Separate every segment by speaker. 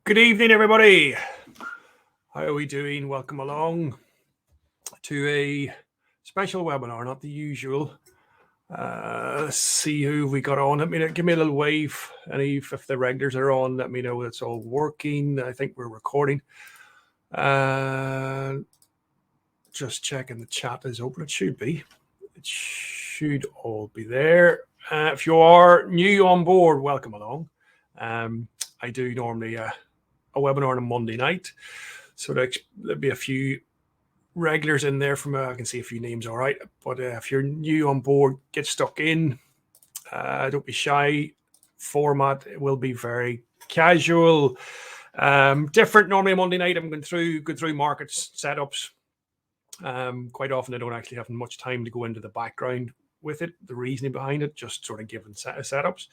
Speaker 1: Good evening, everybody. How are we doing? Welcome along to a special webinar, not the usual. Let's see who we got on. Give me a little wave. If the regulars are on, let me know it's all working. I think we're recording. Just checking the chat is open. It should be. It should all be there. If you are new on board, welcome along. I do normally a webinar on a Monday night, so there'll be a few regulars in there from I can see a few names, all right, but if you're new on board, get stuck in. Don't be shy. Format will be very casual, different. Normally a Monday night I'm going through markets setups. Quite often I don't actually have much time to go into the background with it, the reasoning behind it, just sort of giving setups.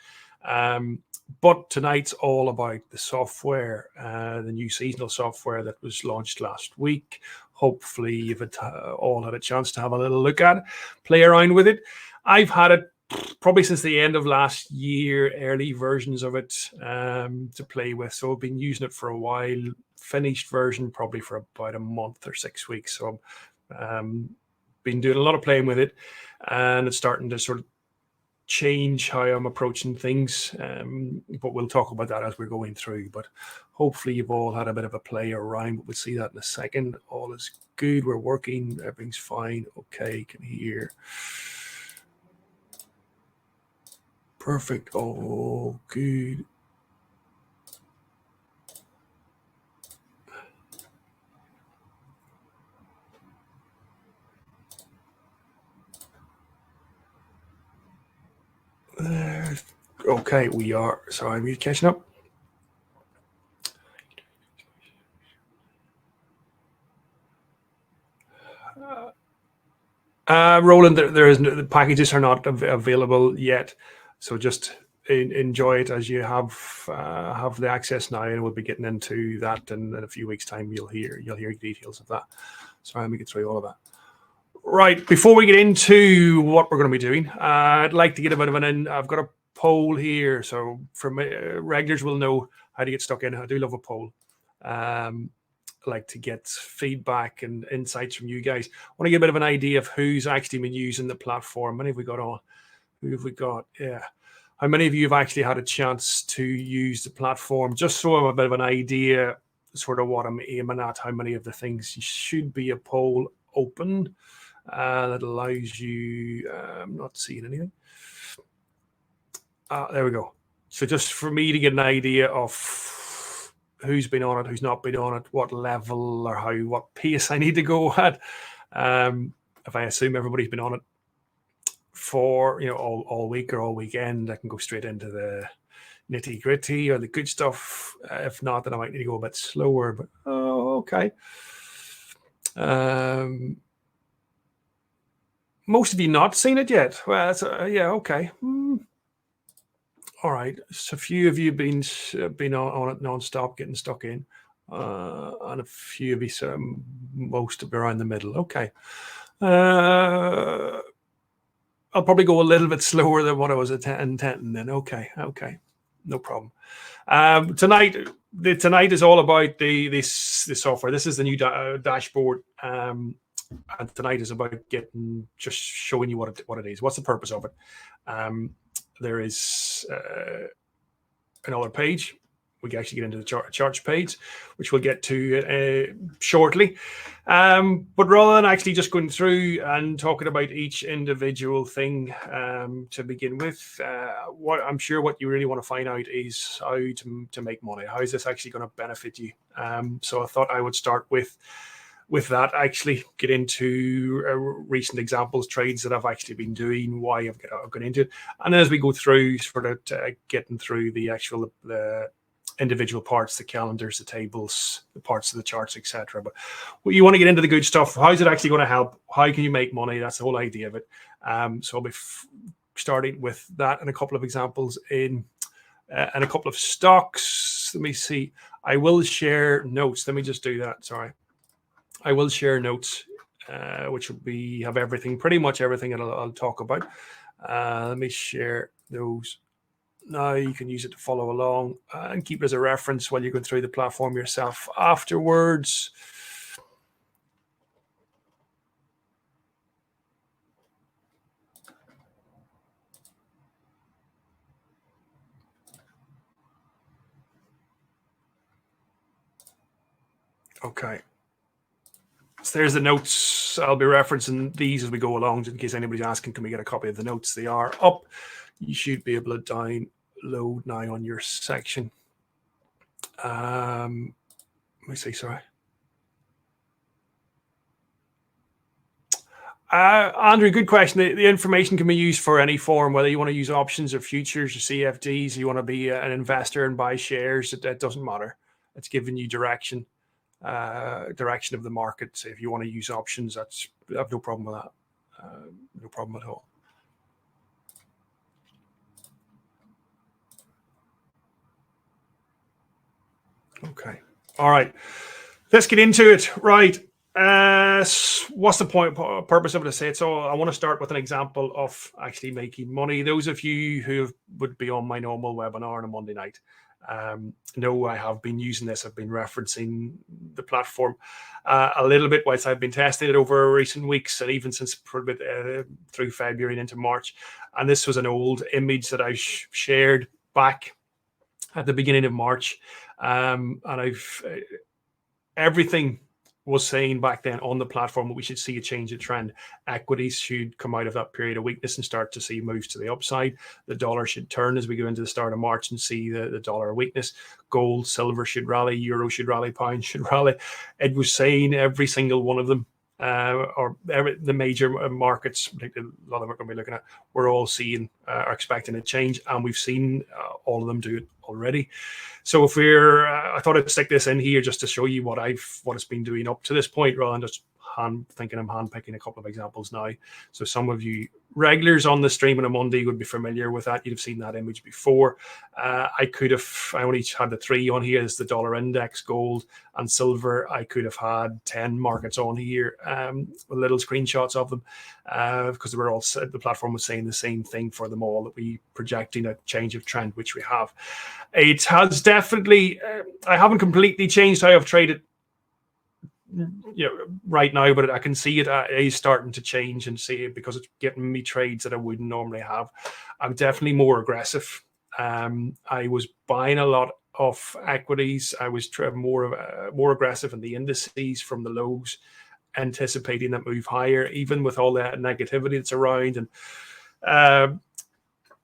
Speaker 1: But tonight's all about the software, the new seasonal software that was launched last week. Hopefully you've all had a chance to have a little look at it, play around with it. I've had it probably since the end of last year, early versions of it to play with. So I've been using it for a while, finished version probably for about a month or 6 weeks. So been doing a lot of playing with it, and it's starting to sort of change how I'm approaching things, but we'll talk about that as we're going through. But hopefully you've all had a bit of a play around, but we'll see that in a second. All is good, we're working, everything's fine. Okay, can hear. Perfect. Oh, good. Okay, we are. Sorry, I'm catching up. Roland, the packages are not available yet, so just enjoy it as you have the access now, and we'll be getting into that in a few weeks' time. You'll hear details of that. Sorry, let me get through all of that. Right, before we get into what we're going to be doing, I'd like to get a bit of I've got a poll here, so from regulars will know how to get stuck in. I do love a poll. Like to get feedback and insights from you guys. I want to get a bit of an idea of who's actually been using the platform. How many have we got on? Who have we got? Yeah. How many of you have actually had a chance to use the platform? Just so I have a bit of an idea, sort of what I'm aiming at, how many of the things. You should be a poll open that allows you, I'm not seeing anything. There we go. So just for me to get an idea of who's been on it, who's not been on it, what level or what pace I need to go at. If I assume everybody's been on it for all week or all weekend, I can go straight into the nitty gritty or the good stuff. If not, then I might need to go a bit slower. But okay. Most of you not seen it yet. Well, that's, yeah, okay. All right, so a few of you been on it non-stop, getting stuck in, and a few of you, most of you around the middle. Okay, I'll probably go a little bit slower than what I was intending then. Okay, no problem. Tonight is all about this software. This is the new dashboard, and tonight is about just showing you what it is. What's the purpose of it? There is another page. We can actually get into the charts page, which we'll get to shortly. But rather than actually just going through and talking about each individual thing to begin with, what I'm sure what you really want to find out is how to make money. How is this actually going to benefit you? So I thought I would start with that, actually get into recent examples, trades that I've actually been doing, why I've got into it. And as we go through, sort of getting through the individual parts, the calendars, the tables, the parts of the charts, etc. But you want to get into the good stuff. How's it actually going to help? How can you make money? That's the whole idea of it. So I'll be starting with that and a couple of examples and a couple of stocks. Let me see. I will share notes. Let me just do that. Sorry. I will share notes, which will have pretty much everything that I'll talk about. Let me share those Now you can use it to follow along and keep it as a reference while you're going through the platform yourself afterwards. Okay. So there's the notes. I'll be referencing these as we go along, just in case anybody's asking, can we get a copy of the notes? They are up. You should be able to download now on your section. Let me see, sorry. Andrew, good question. The information can be used for any form, whether you want to use options or futures or CFDs, you want to be an investor and buy shares, it doesn't matter. It's giving you direction of the market. So if you want to use options, I have no problem with that. No problem at all. Okay. All right. Let's get into it. Right. What's the purpose of it to say it? So I want to start with an example of actually making money. Those of you who would be on my normal webinar on a Monday night know I have been using this. I've been referencing the platform a little bit whilst I've been testing it over recent weeks and even since through February and into March. And this was an old image that I shared back at the beginning of March. And everything was saying back then on the platform that we should see a change of trend. Equities should come out of that period of weakness and start to see moves to the upside. The dollar should turn as we go into the start of March and see the dollar weakness. Gold, silver should rally, euro should rally, pound should rally. It was saying every single one of them, the major markets, a lot of them we're going to be looking at, we're all seeing, are expecting a change, and we've seen all of them do it already. So if I thought I'd stick this in here just to show you what it's been doing up to this point, rather than just thinking I'm handpicking a couple of examples now. So some of you regulars on the stream on a Monday would be familiar with that. You'd have seen that image before. I only had the three on here as the dollar index, gold and silver. I could have had 10 markets on here with little screenshots of them because they were all, the platform was saying the same thing for them all, that we projecting a change of trend, which we have. It has definitely, I haven't completely changed how I've traded right now, but I can see it is starting to change and see it because it's getting me trades that I wouldn't normally have. I'm definitely more aggressive. I was buying a lot of equities. I was more aggressive in the indices from the lows, anticipating that move higher, even with all that negativity that's around and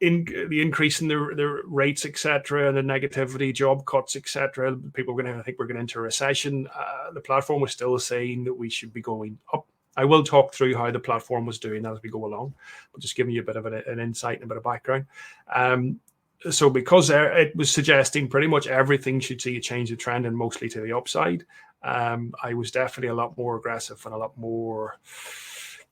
Speaker 1: in the increase in the rates, etc., and the negativity, job cuts, etc. People are going to think we're going into a recession. The platform was still saying that we should be going up. I will talk through how the platform was doing as we go along, but just giving you a bit of an insight and a bit of background. So because it was suggesting pretty much everything should see a change of trend and mostly to the upside, I was definitely a lot more aggressive and a lot more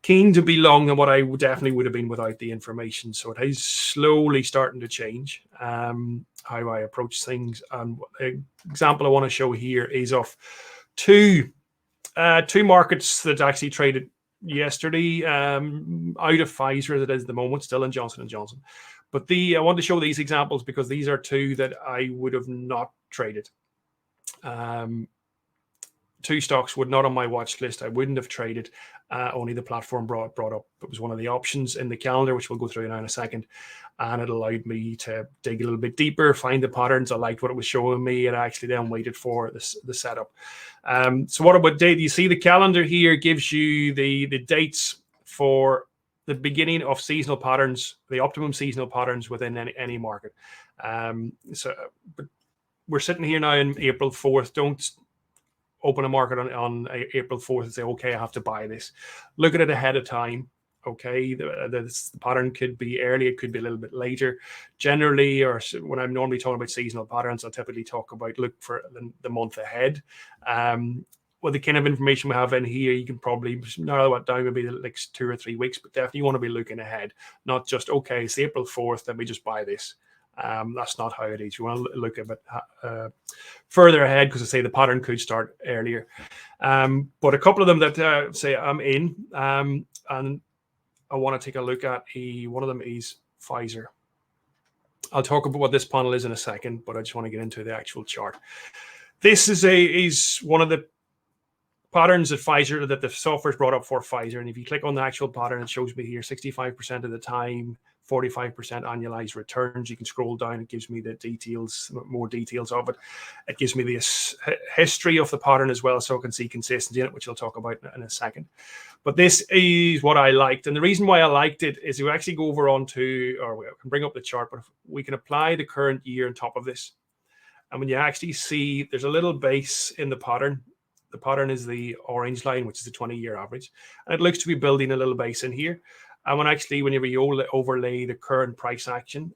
Speaker 1: keen to be long than what I definitely would have been without the information. So it is slowly starting to change how I approach things. And an example I want to show here is of two markets that actually traded yesterday out of Pfizer, that is at the moment still in Johnson & Johnson. But I want to show these examples because these are two that I would have not traded. Two stocks would not on my watch list. I wouldn't have traded. Only the platform brought up. It was one of the options in the calendar, which we'll go through now in a second. And it allowed me to dig a little bit deeper, find the patterns. I liked what it was showing me. And I actually then waited for the setup. So what about date? You see the calendar here gives you the dates for the beginning of seasonal patterns, the optimum seasonal patterns within any market. But we're sitting here now in April 4th. Don't open a market on April 4th and say, okay, I have to buy this. Look at it ahead of time. Okay, the pattern could be early, it could be a little bit later. Generally, or when I'm normally talking about seasonal patterns, I typically talk about look for the month ahead. Well, the kind of information we have in here, you can probably narrow it down maybe the next 2 or 3 weeks, but definitely you want to be looking ahead, not just, okay, it's April 4th, let me just buy this. That's not how it is. You want to look a bit further ahead because I say the pattern could start earlier. But a couple of them that say I'm in and I want to take a look at, one of them is Pfizer. I'll talk about what this panel is in a second, but I just want to get into the actual chart. This is one of the patterns that Pfizer, that the software's brought up for Pfizer. And if you click on the actual pattern, it shows me here 65% of the time, 45% annualized returns. You can scroll down. It gives me the details, more details of it. It gives me the history of the pattern as well, so I can see consistency in it, which I'll talk about in a second. But this is what I liked. And the reason why I liked it is we actually go over onto, or we can bring up the chart, but we can apply the current year on top of this. And when you actually see there's a little base in the pattern is the orange line, which is the 20-year average. And it looks to be building a little base in here. And whenever you overlay the current price action,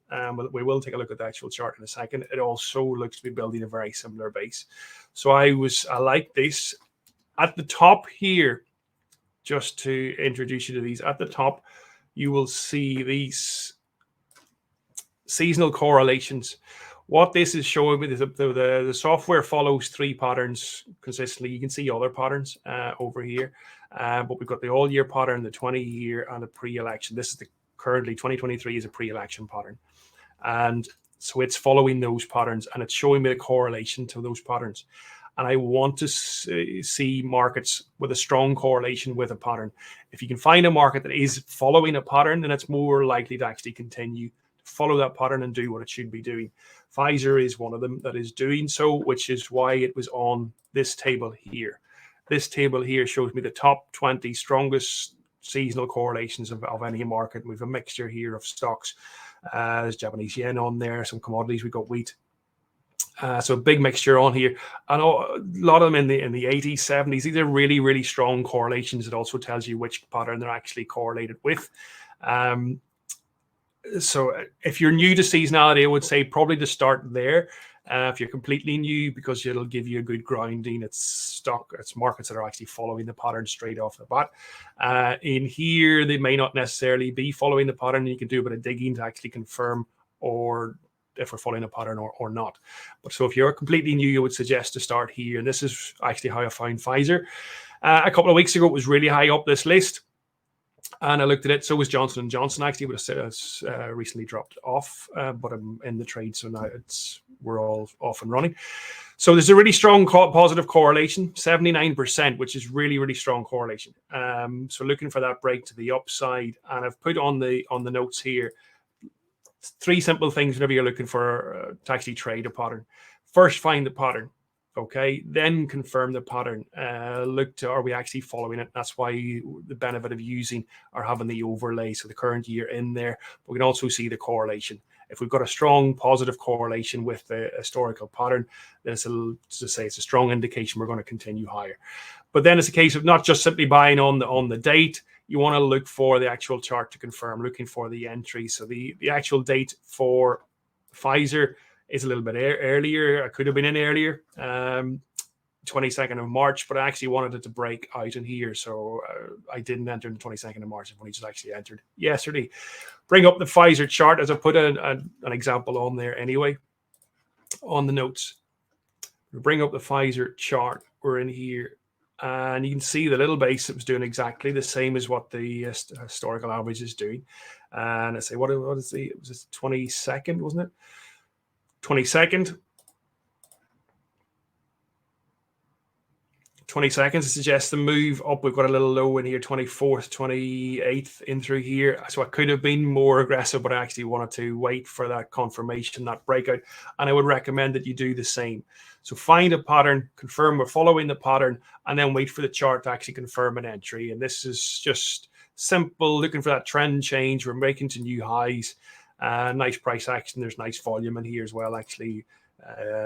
Speaker 1: we will take a look at the actual chart in a second. It also looks to be building a very similar base. So I like this. At the top here, just to introduce you to these, at the top, you will see these seasonal correlations. What this is showing me is the software follows three patterns consistently. You can see other patterns over here, but we've got the all-year pattern, the 20-year, and the pre-election. This is currently 2023 is a pre-election pattern, and so it's following those patterns, and it's showing me the correlation to those patterns. And I want to see markets with a strong correlation with a pattern. If you can find a market that is following a pattern, then it's more likely to actually continue to follow that pattern and do what it should be doing. Pfizer is one of them that is doing so, which is why it was on this table here. This table here shows me the top 20 strongest seasonal correlations of any market. We have a mixture here of stocks. There's Japanese yen on there, some commodities. We've got wheat. So a big mixture on here, and a lot of them in the 80s, 70s. These are really, really strong correlations. It also tells you which pattern they're actually correlated with. So if you're new to seasonality, I would say probably to start there. If you're completely new, because it'll give you a good grounding. It's markets that are actually following the pattern straight off the bat. In here, they may not necessarily be following the pattern. You can do a bit of digging to actually confirm or if we're following a pattern or not. But so if you're completely new, you would suggest to start here. And this is actually how I found Pfizer. A couple of weeks ago, it was really high up this list. And I looked at it. So was Johnson & Johnson, actually, but it's recently dropped off. But I'm in the trade, so now we're all off and running. So there's a really strong positive correlation, 79%, which is really, really strong correlation. So looking for that break to the upside. And I've put on the notes here three simple things whenever you're looking for to actually trade a pattern. First, find the pattern. Okay, then confirm the pattern. Look to, are we actually following it? That's why the benefit of using or having the overlay, so the current year in there. But we can also see the correlation. If we've got a strong positive correlation with the historical pattern, then it's a strong indication we're going to continue higher. But then it's a case of not just simply buying on the date. You want to look for the actual chart to confirm, looking for the entry. So the actual date for Pfizer is a little bit earlier. I could have been in earlier, 22nd of March, but I actually wanted it to break out in here. So I didn't enter on the 22nd of March. I've only just actually entered yesterday. Bring up the Pfizer chart, as I put an example on there anyway, on the notes. Bring up the Pfizer chart. We're in here. And you can see the little base that was doing exactly the same as what the historical average is doing. And I say, what is it was 22nd, wasn't it? 22nd. 22nd suggests the move up. We've got a little low in here, 24th, 28th in through here. So I could have been more aggressive, but I actually wanted to wait for that confirmation, that breakout. And I would recommend that you do the same. So find a pattern, confirm we're following the pattern, and then wait for the chart to actually confirm an entry. And this is just simple, looking for that trend change. We're making to new highs. Nice price action. There's nice volume in here as well, actually.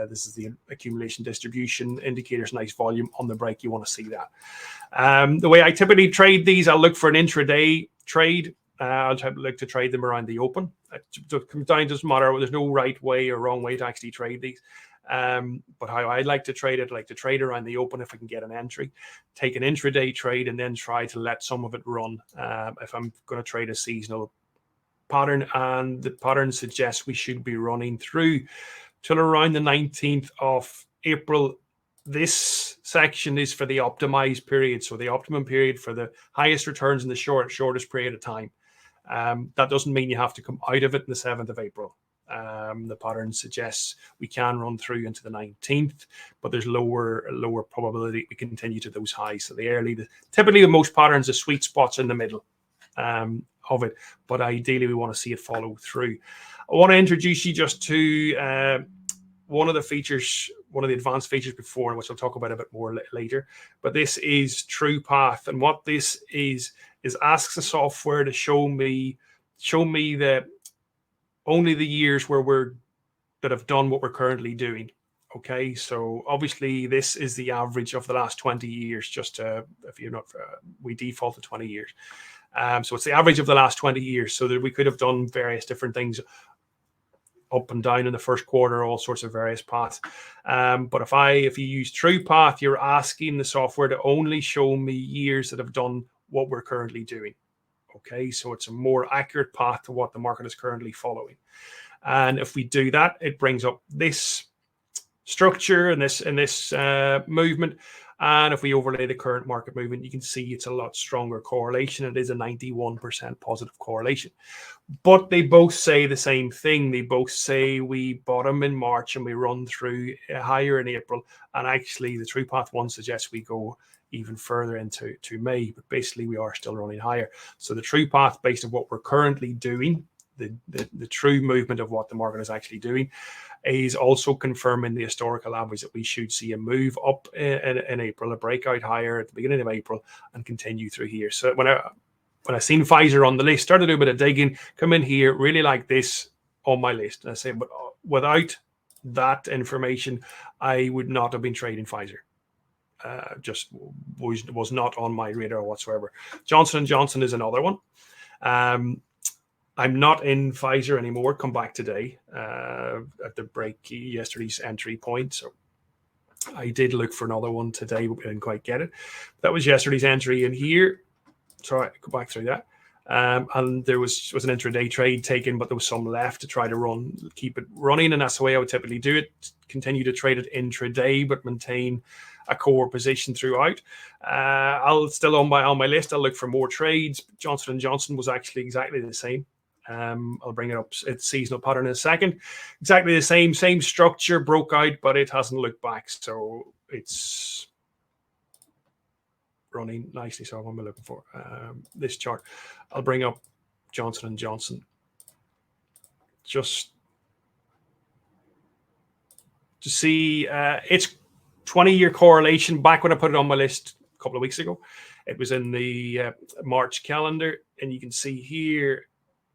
Speaker 1: This is the accumulation distribution indicators, nice volume on the break. You want to see that. The way I typically trade these, I'll look for an intraday trade. I'll look to trade them around the open. It comes down, doesn't matter. There's no right way or wrong way to actually trade these. But how I like to trade it, I like to trade around the open if I can get an entry, take an intraday trade, and then try to let some of it run. If I'm going to trade a seasonal pattern, and the pattern suggests we should be running through till around the 19th of April. This section is for the optimized period, so the optimum period for the highest returns in the shortest period of time. That doesn't mean you have to come out of it on the 7th of April. The pattern suggests we can run through into the 19th, but there's lower probability we continue to those highs. So typically the most patterns, the sweet spots in the middle of it, but ideally we want to see it follow through. I want to introduce you just to one of the features, one of the advanced features before, which I'll talk about a bit more later. But this is TruePath, and what this is asks the software to show me only the years that have done what we're currently doing. Okay, so obviously this is the average of the last 20 years. Just if you're not, we default to 20 years. So it's the average of the last 20 years. So that we could have done various different things up and down in the first quarter, all sorts of various paths. But if you use TruePath, you're asking the software to only show me years that have done what we're currently doing. Okay, so it's a more accurate path to what the market is currently following. And if we do that, it brings up this structure and this movement. And if we overlay the current market movement, you can see it's a lot stronger correlation. It is a 91% positive correlation. But they both say the same thing. They both say we bottom in March and we run through higher in April. And actually, the TruePath one suggests we go even further into May. But basically, we are still running higher. So the TruePath, based on what we're currently doing, the true movement of what the market is actually doing, is also confirming the historical average that we should see a move up in April, a breakout higher at the beginning of April, and continue through here. So when I seen Pfizer on the list, started to do a bit of digging, come in here, really like this on my list. And I say, but without that information, I would not have been trading Pfizer. Just was not on my radar whatsoever. Johnson & Johnson is another one. I'm not in Pfizer anymore. Come back today at the break, yesterday's entry point. So I did look for another one today, but we didn't quite get it. That was yesterday's entry in here. Sorry, go back through that. And there was an intraday trade taken, but there was some left to try to keep it running. And that's the way I would typically do it. Continue to trade it intraday, but maintain a core position throughout. I'll still on my list. I'll look for more trades. Johnson & Johnson was actually exactly the same. I'll bring it up. It's seasonal pattern in a second. Exactly the same structure, broke out, but it hasn't looked back. So it's running nicely. So what am I looking for? This chart. I'll bring up Johnson & Johnson. Just to see its 20-year correlation. Back when I put it on my list a couple of weeks ago, it was in the March calendar. And you can see here,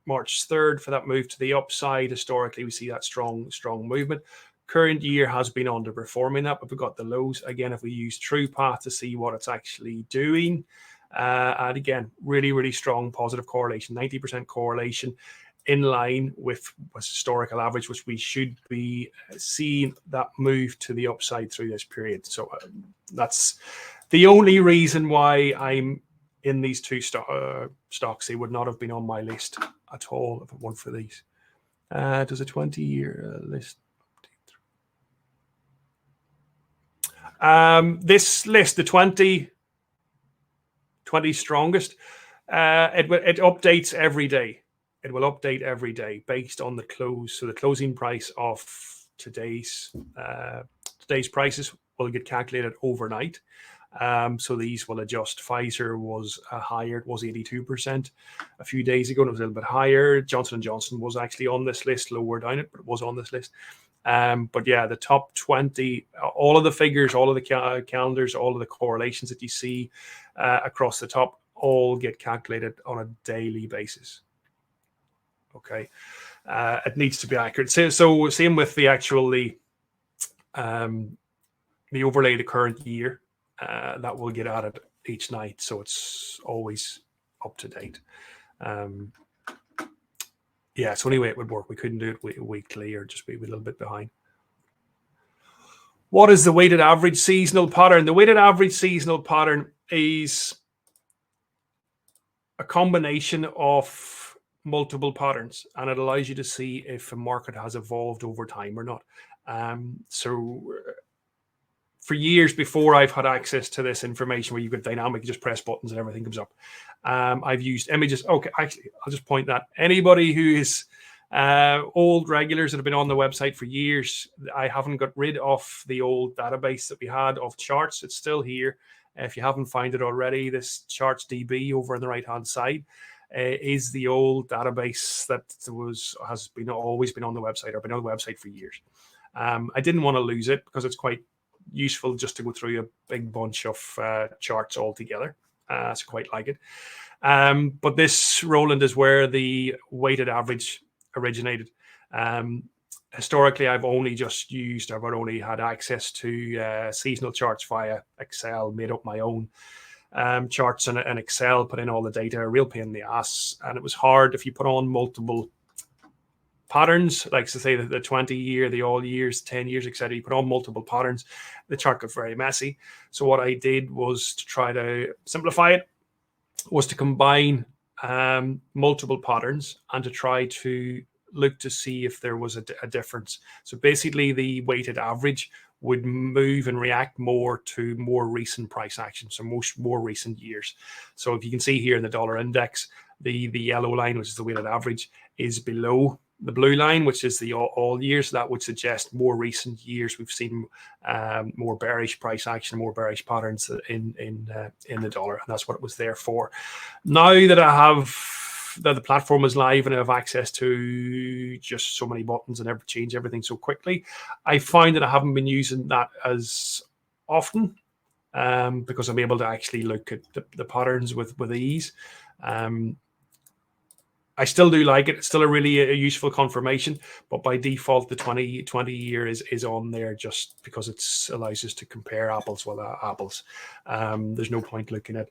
Speaker 1: March 3rd for that move to the upside. Historically, we see that strong movement. Current year has been underperforming that, but we've got the lows. Again, if we use TruePath to see what it's actually doing, and again, really, really strong positive correlation, 90% correlation in line with historical average, which we should be seeing that move to the upside through this period. So that's the only reason why I'm in these two stocks. They would not have been on my list at all if it weren't for these. Does a 20-year list? This list, the 20 strongest, it updates every day. It will update every day based on the close. So the closing price of today's prices will get calculated overnight. So these will adjust. Pfizer was higher. It was 82% a few days ago. And it was a little bit higher. Johnson & Johnson was actually on this list, lower down it, but it was on this list. But yeah, the top 20, all of the figures, all of the calendars, all of the correlations that you see across the top all get calculated on a daily basis. Okay. It needs to be accurate. So same with the overlay, the current year. That will get added each night, so it's always up to date. Yeah, it's the only way it would work. We couldn't do it weekly or just be a little bit behind. What is the weighted average seasonal pattern? The weighted average seasonal pattern is a combination of multiple patterns, and it allows you to see if a market has evolved over time or not. So for years before I've had access to this information where you've got dynamic, you just press buttons and everything comes up. I've used images. Okay, actually, I'll just point that anybody who is Old regulars that have been on the website for years. I haven't got rid of the old database that we had of charts. It's still here. If you haven't found it already, this charts DB over on the right hand side is the old database that always been on the website, or been on the website for years. I didn't want to lose it because it's quite useful just to go through a big bunch of charts all together. So quite like it. But this, Roland, is where the weighted average originated. Historically, I've only had access to seasonal charts via Excel, made up my own charts in Excel, put in all the data, a real pain in the ass. And it was hard if you put on multiple patterns, like to say the 20 year, the all years, 10 years, etc. You put on multiple patterns, the chart got very messy. So what I did was to try to simplify it, was to combine multiple patterns and to try to look to see if there was a difference. So basically the weighted average would move and react more to more recent price action, so more recent years. So if you can see here in the dollar index, the yellow line, which is the weighted average, is below the blue line, which is the all years. So that would suggest more recent years we've seen more bearish price action, more bearish patterns in the dollar, and that's what it was there for. Now that the platform is live and I have access to just so many buttons and change everything so quickly, I find that I haven't been using that as often because I'm able to actually look at the patterns with ease. I still do like it. It's still a useful confirmation, but by default, the 20 year is on there just because it allows us to compare apples with apples. There's no point looking at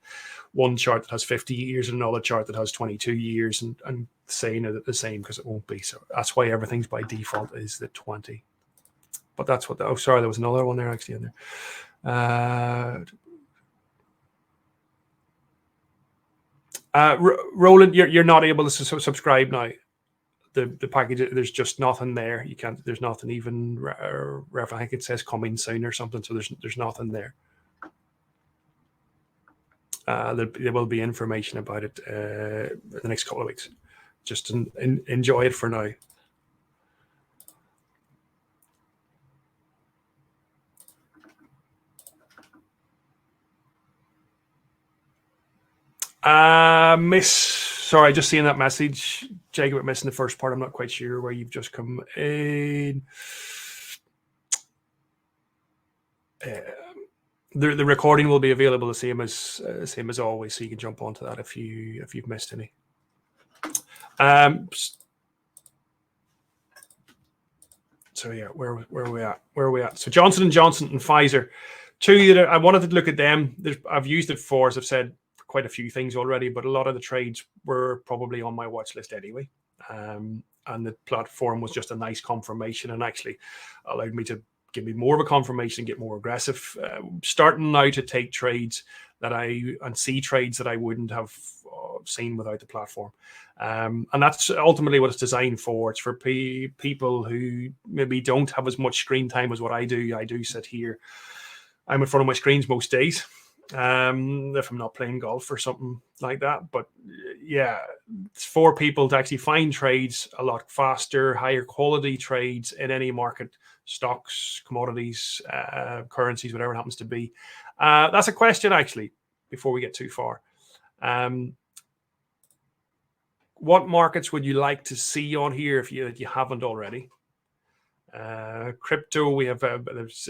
Speaker 1: one chart that has 50 years and another chart that has 22 years and saying it the same, because it won't be. So that's why everything's by default is the 20. But that's what, oh, sorry, there was another one there actually in there. Roland, you're not able to subscribe now. The package, there's just nothing there. You can't. There's nothing even. I think it says coming soon or something. So there's nothing there. There will be information about it in the next couple of weeks. Just enjoy it for now. Sorry, just seeing that message, Jacob, missing the first part. I'm not quite sure where you've just come in. The recording will be available the same as always, so you can jump onto that if you've missed any. So yeah, where are we at? So Johnson & Johnson and Pfizer, two that I wanted to look at them. I've used it for, as I've said, quite a few things already, but a lot of the trades were probably on my watch list anyway. And the platform was just a nice confirmation and actually allowed me to give me more of a confirmation and get more aggressive. Starting now to take trades and see trades that I wouldn't have seen without the platform. And that's ultimately what it's designed for. It's for people who maybe don't have as much screen time as what I do. I do sit here. I'm in front of my screens most days. If I'm not playing golf or something like that. But yeah, it's for people to actually find trades a lot faster, higher quality trades in any market, stocks, commodities, currencies, whatever it happens to be. That's a question actually, before we get too far. What markets would you like to see on here if you haven't already? Crypto, we have there's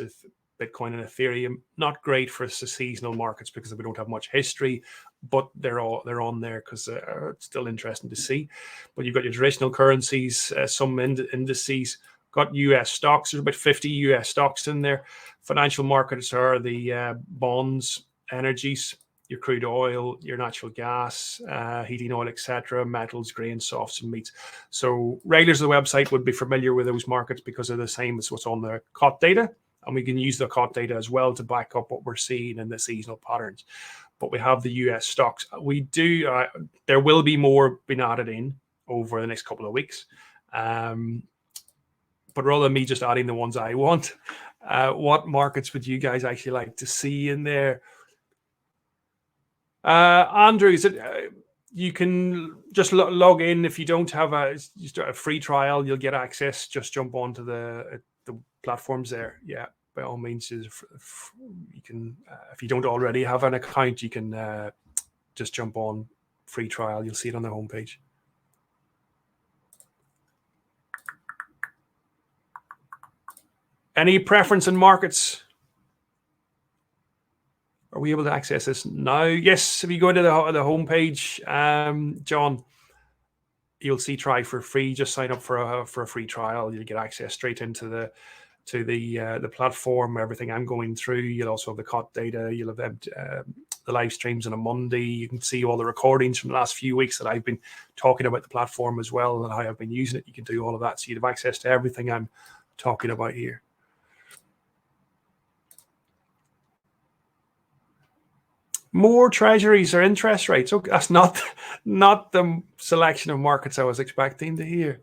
Speaker 1: Bitcoin and Ethereum, not great for the seasonal markets because we don't have much history, but they're on there because it's still interesting to see. But you've got your traditional currencies, some indices, got US stocks. There's about 50 US stocks in there. Financial markets are the bonds, energies, your crude oil, your natural gas, heating oil, etc., metals, grains, softs, and meats. So regulars of the website would be familiar with those markets because they're the same as what's on the COT data. And we can use the COT data as well to back up what we're seeing in the seasonal patterns. But we have the US stocks. We do. There will be more being added in over the next couple of weeks. But rather than me just adding the ones I want, what markets would you guys actually like to see in there? Andrew, you can just log in. If you don't have a free trial, you'll get access. Just jump onto the platforms there. Yeah, by all means, you can. If you don't already have an account, you can just jump on free trial. You'll see it on the homepage. Any preference in markets? Are we able to access this now? Yes. If you go to the homepage, John, you'll see try for free. Just sign up for a free trial. You'll get access straight into the platform. Everything I'm going through. You'll also have the COT data. You'll have the live streams on a Monday. You can see all the recordings from the last few weeks that I've been talking about the platform as well and how I've been using it. You can do all of that. So you'd have access to everything I'm talking about here. More treasuries or interest rates. Okay, that's not the selection of markets I was expecting to hear.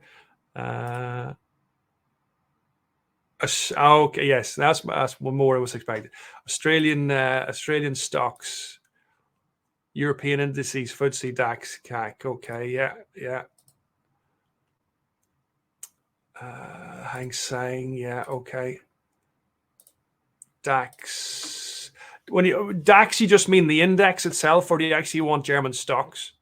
Speaker 1: Okay, yes, that's one more I was expecting. Australian stocks, European indices, FTSE, DAX, CAC. Okay, yeah. Hang Seng, yeah, okay. DAX. When you DAX, you just mean the index itself, or do you actually want German stocks?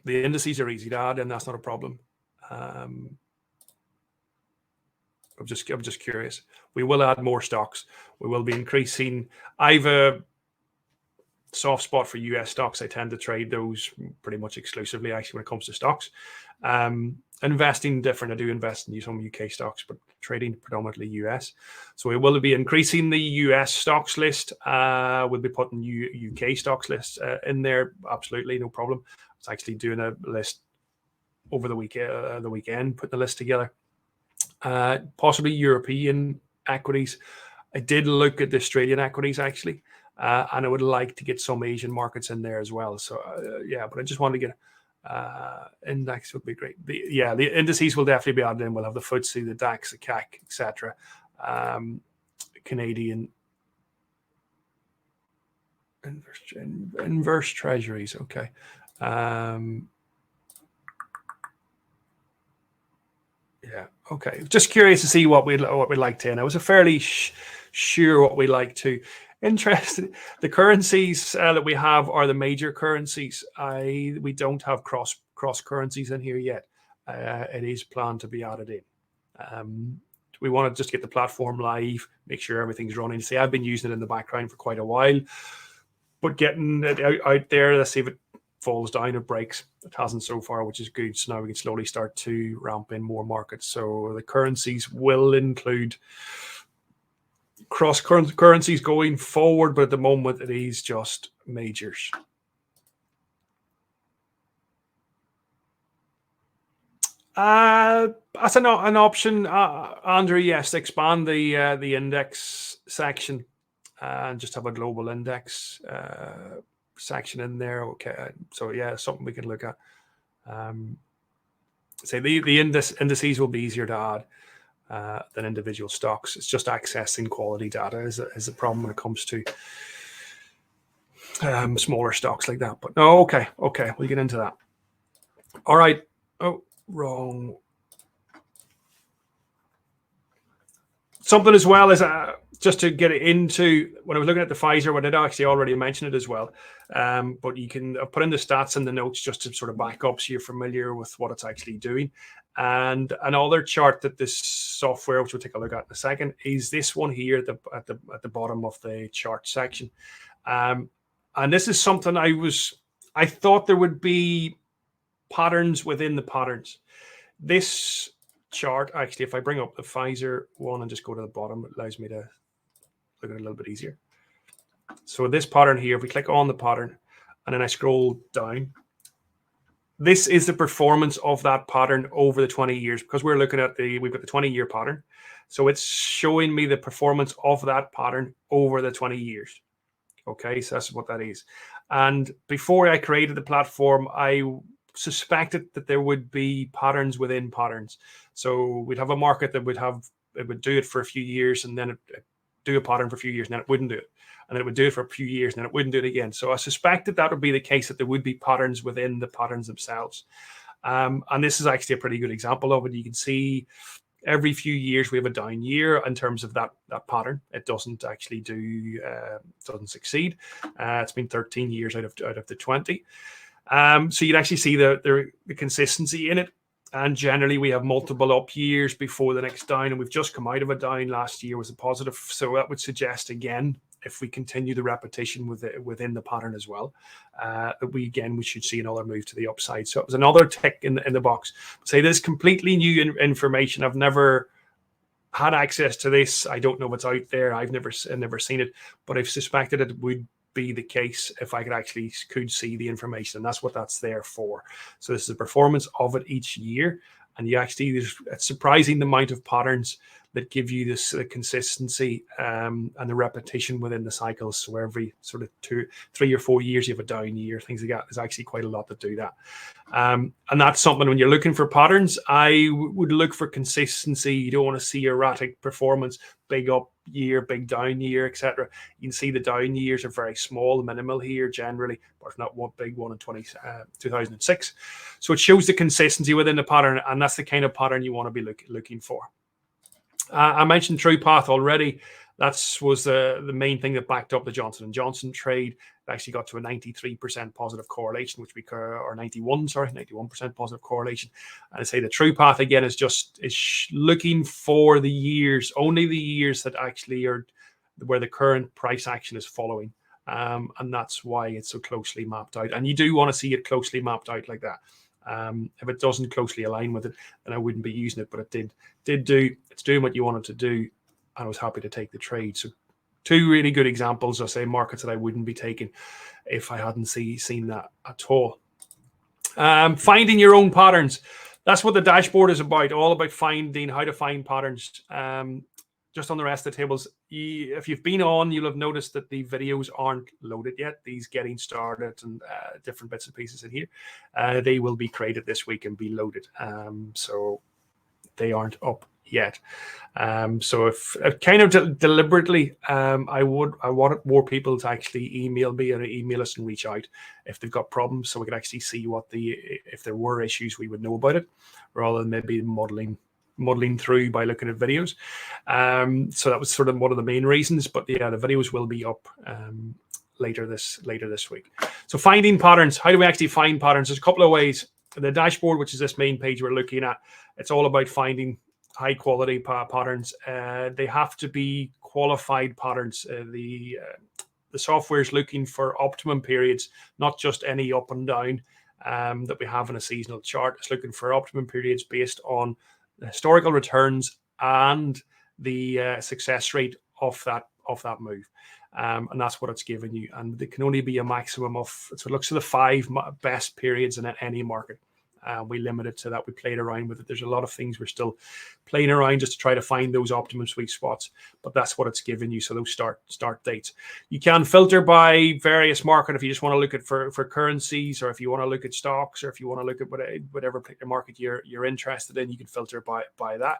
Speaker 1: The indices are easy to add, and that's not a problem. I'm just curious. We will add more stocks. We will be increasing. I've a soft spot for US stocks. I tend to trade those pretty much exclusively, actually, when it comes to stocks. Investing different. I do invest in some UK stocks, but trading predominantly US. So we will be increasing the US stocks list. We'll be putting UK stocks lists in there. Absolutely, no problem. It's actually doing a list over the weekend, putting the list together. Possibly European equities. I did look at the Australian equities actually, and I would like to get some Asian markets in there as well. So yeah, but I just wanted to get index would be great. The indices will definitely be added in. We'll have the FTSE, the DAX, the CAC, etc. Canadian inverse treasuries. Okay. Yeah. Okay. Just curious to see what we'd like to. And I was fairly sure what we like to. Interested. The currencies that we have are the major currencies. We don't have cross currencies in here yet. It is planned to be added in. We want to just get the platform live, make sure everything's running. See, I've been using it in the background for quite a while, but getting it out there, let's see if it falls down or breaks. It hasn't so far, which is good. So now we can slowly start to ramp in more markets. So the currencies will include cross currencies going forward, but at the moment it is just majors. That's an option, Andrew. Yes, expand the index section and just have a global index section in there. Okay, so yeah, something we can look at. Say the indices will be easier to add than individual stocks. It's just accessing quality data is a problem when it comes to smaller stocks like that. But no, okay, we'll get into that. All right. Oh, wrong. Something as well as just to get it into, when I was looking at the Pfizer, I did actually already mention it as well. But you can put in the stats in the notes just to sort of back up so you're familiar with what it's actually doing. And another chart that this software, which we'll take a look at in a second, is this one here at the bottom of the chart section. And this is something I thought there would be patterns within the patterns. This chart, actually, if I bring up the Pfizer one and just go to the bottom, it allows me to look at it a little bit easier. So this pattern here, if we click on the pattern and then I scroll down, this is the performance of that pattern over the 20 years, because we're looking at we've got the 20-year pattern. So it's showing me the performance of that pattern over the 20 years. Okay, so that's what that is. And before I created the platform, I suspected that there would be patterns within patterns. So we'd have a market that would do it for a few years, and then do a pattern for a few years and then it wouldn't do it. And then it would do it for a few years and then it wouldn't do it again. So I suspected that would be the case, that there would be patterns within the patterns themselves. And this is actually a pretty good example of it. You can see every few years we have a down year in terms of that pattern. It doesn't actually doesn't succeed. It's been 13 years out of the 20. So you'd actually see the consistency in it. And generally, we have multiple up years before the next down. And we've just come out of a down. Last year was a positive. So that would suggest, again, if we continue the repetition within the pattern as well, that we should see another move to the upside. So it was another tick in the box. Say this completely new information. I've never had access to this. I don't know what's out there. I've never seen it, but I've suspected it would be the case if I could see the information, and that's what that's there for. So this is the performance of it each year, and it's surprising the amount of patterns that give you this consistency and the repetition within the cycles. So every sort of 2, 3 or 4 years, you have a down year, things like that. There's actually quite a lot that do that. And that's something when you're looking for patterns, I would look for consistency. You don't want to see erratic performance, big up year, big down year, etc. You can see the down years are very small, minimal here generally, but if not one big one in 2006. So it shows the consistency within the pattern, and that's the kind of pattern you want to be looking for. I mentioned True Path already. That was the main thing that backed up the Johnson & Johnson trade. It actually got to a 93% positive correlation, or 91% positive correlation. And I say the True Path again is looking for only the years that actually are where the current price action is following. And that's why it's so closely mapped out. And you do want to see it closely mapped out like that. If it doesn't closely align with it, then I wouldn't be using it. But it it's doing what you want it to do. I was happy to take the trade. So 2 really good examples of, say, markets that I wouldn't be taking if I hadn't seen that at all. Finding your own patterns. That's what the dashboard is about. All about finding how to find patterns. Just on the rest of the tables, if you've been on, you'll have noticed that the videos aren't loaded yet. These getting started and different bits and pieces in here. They will be created this week and be loaded. So they aren't up yet. So if kind of deliberately, I wanted more people to actually email me and email us and reach out if they've got problems, so we could actually see if there were issues, we would know about it, rather than maybe muddling through by looking at videos. So that was sort of one of the main reasons. But yeah, the videos will be up later this week. So finding patterns. How do we actually find patterns? There's a couple of ways. The dashboard, which is this main page we're looking at, it's all about finding high quality patterns. They have to be qualified patterns. The software is looking for optimum periods, not just any up and down that we have in a seasonal chart. It's looking for optimum periods based on the historical returns and the success rate of that move. And that's what it's giving you. And there can only be a maximum of, so it looks at the 5 best periods in any market. We limit it to that. We played around with it. There's a lot of things we're still playing around just to try to find those optimum sweet spots, but that's what it's giving you. So those start dates. You can filter by various market if you just want to look at for currencies, or if you want to look at stocks, or if you want to look at whatever particular market you're interested in, you can filter by that.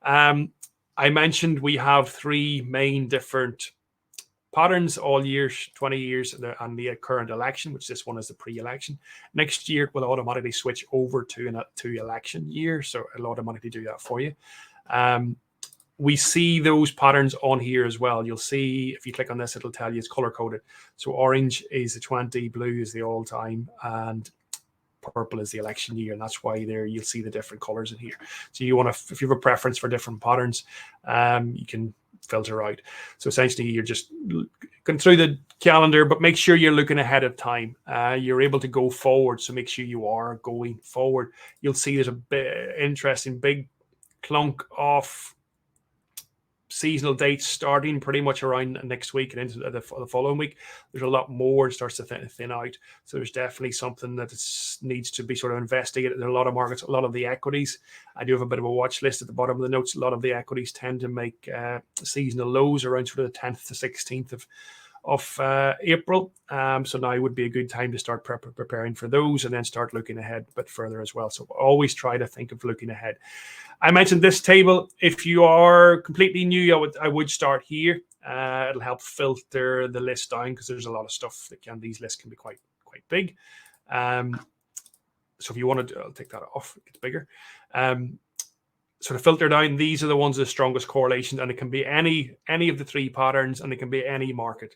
Speaker 1: I mentioned we have 3 main different patterns all years, 20 years, and the current election, which this one is the pre-election. Next year will automatically switch over to election year, so it'll automatically do that for you. We see those patterns on here as well. You'll see, if you click on this, it'll tell you it's color-coded. So orange is the 20, blue is the all-time, and purple is the election year, and that's why there you'll see the different colors in here. So you want to, if you have a preference for different patterns, you can filter out. So essentially you're just going through the calendar, but make sure you're looking ahead of time. You're able to go forward, so make sure you are going forward. You'll see there's a interesting big clunk of seasonal dates starting pretty much around next week and into the following week. There's a lot more. It starts to thin out. So there's definitely something that needs to be sort of investigated. There are a lot of markets, a lot of the equities. I do have a bit of a watch list at the bottom of the notes. A lot of the equities tend to make seasonal lows around sort of the 10th to 16th of April. So now would be a good time to start preparing for those, and then start looking ahead a bit further as well. So always try to think of looking ahead. I mentioned this table. If you are completely new, I would start here. It'll help filter the list down because there's a lot of stuff these lists can be quite big. So if you want to, I'll take that off. It gets bigger. So to filter down, these are the ones with the strongest correlations, and it can be any of the 3 patterns, and it can be any market.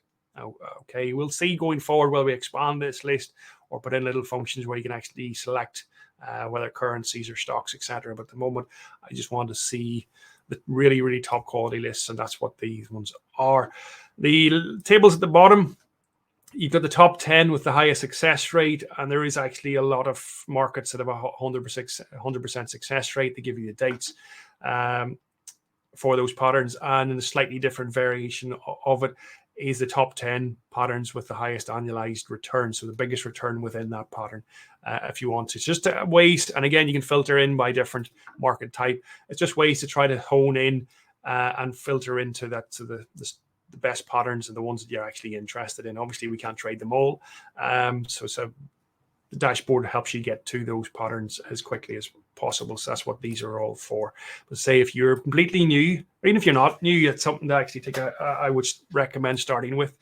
Speaker 1: Okay, we'll see going forward will we expand this list or put in little functions where you can actually select whether currencies or stocks, etc. But at the moment, I just want to see the really top quality lists, and that's what these ones are. The tables at the bottom, you've got the top 10 with the highest success rate, and there is actually a lot of markets that have a 100% success rate. They give you the dates for those patterns, and in a slightly different variation of it is the top 10 patterns with the highest annualized return, so the biggest return within that pattern. If you want to, it's just ways, and again, you can filter in by different market type. It's just ways to try to hone in and filter into that to the best patterns and the ones that you're actually interested in. Obviously, we can't trade them all, so the dashboard helps you get to those patterns as quickly as possible. So that's what these are all for. But say if you're completely new, or even if you're not new, it's something to actually take I would recommend starting with,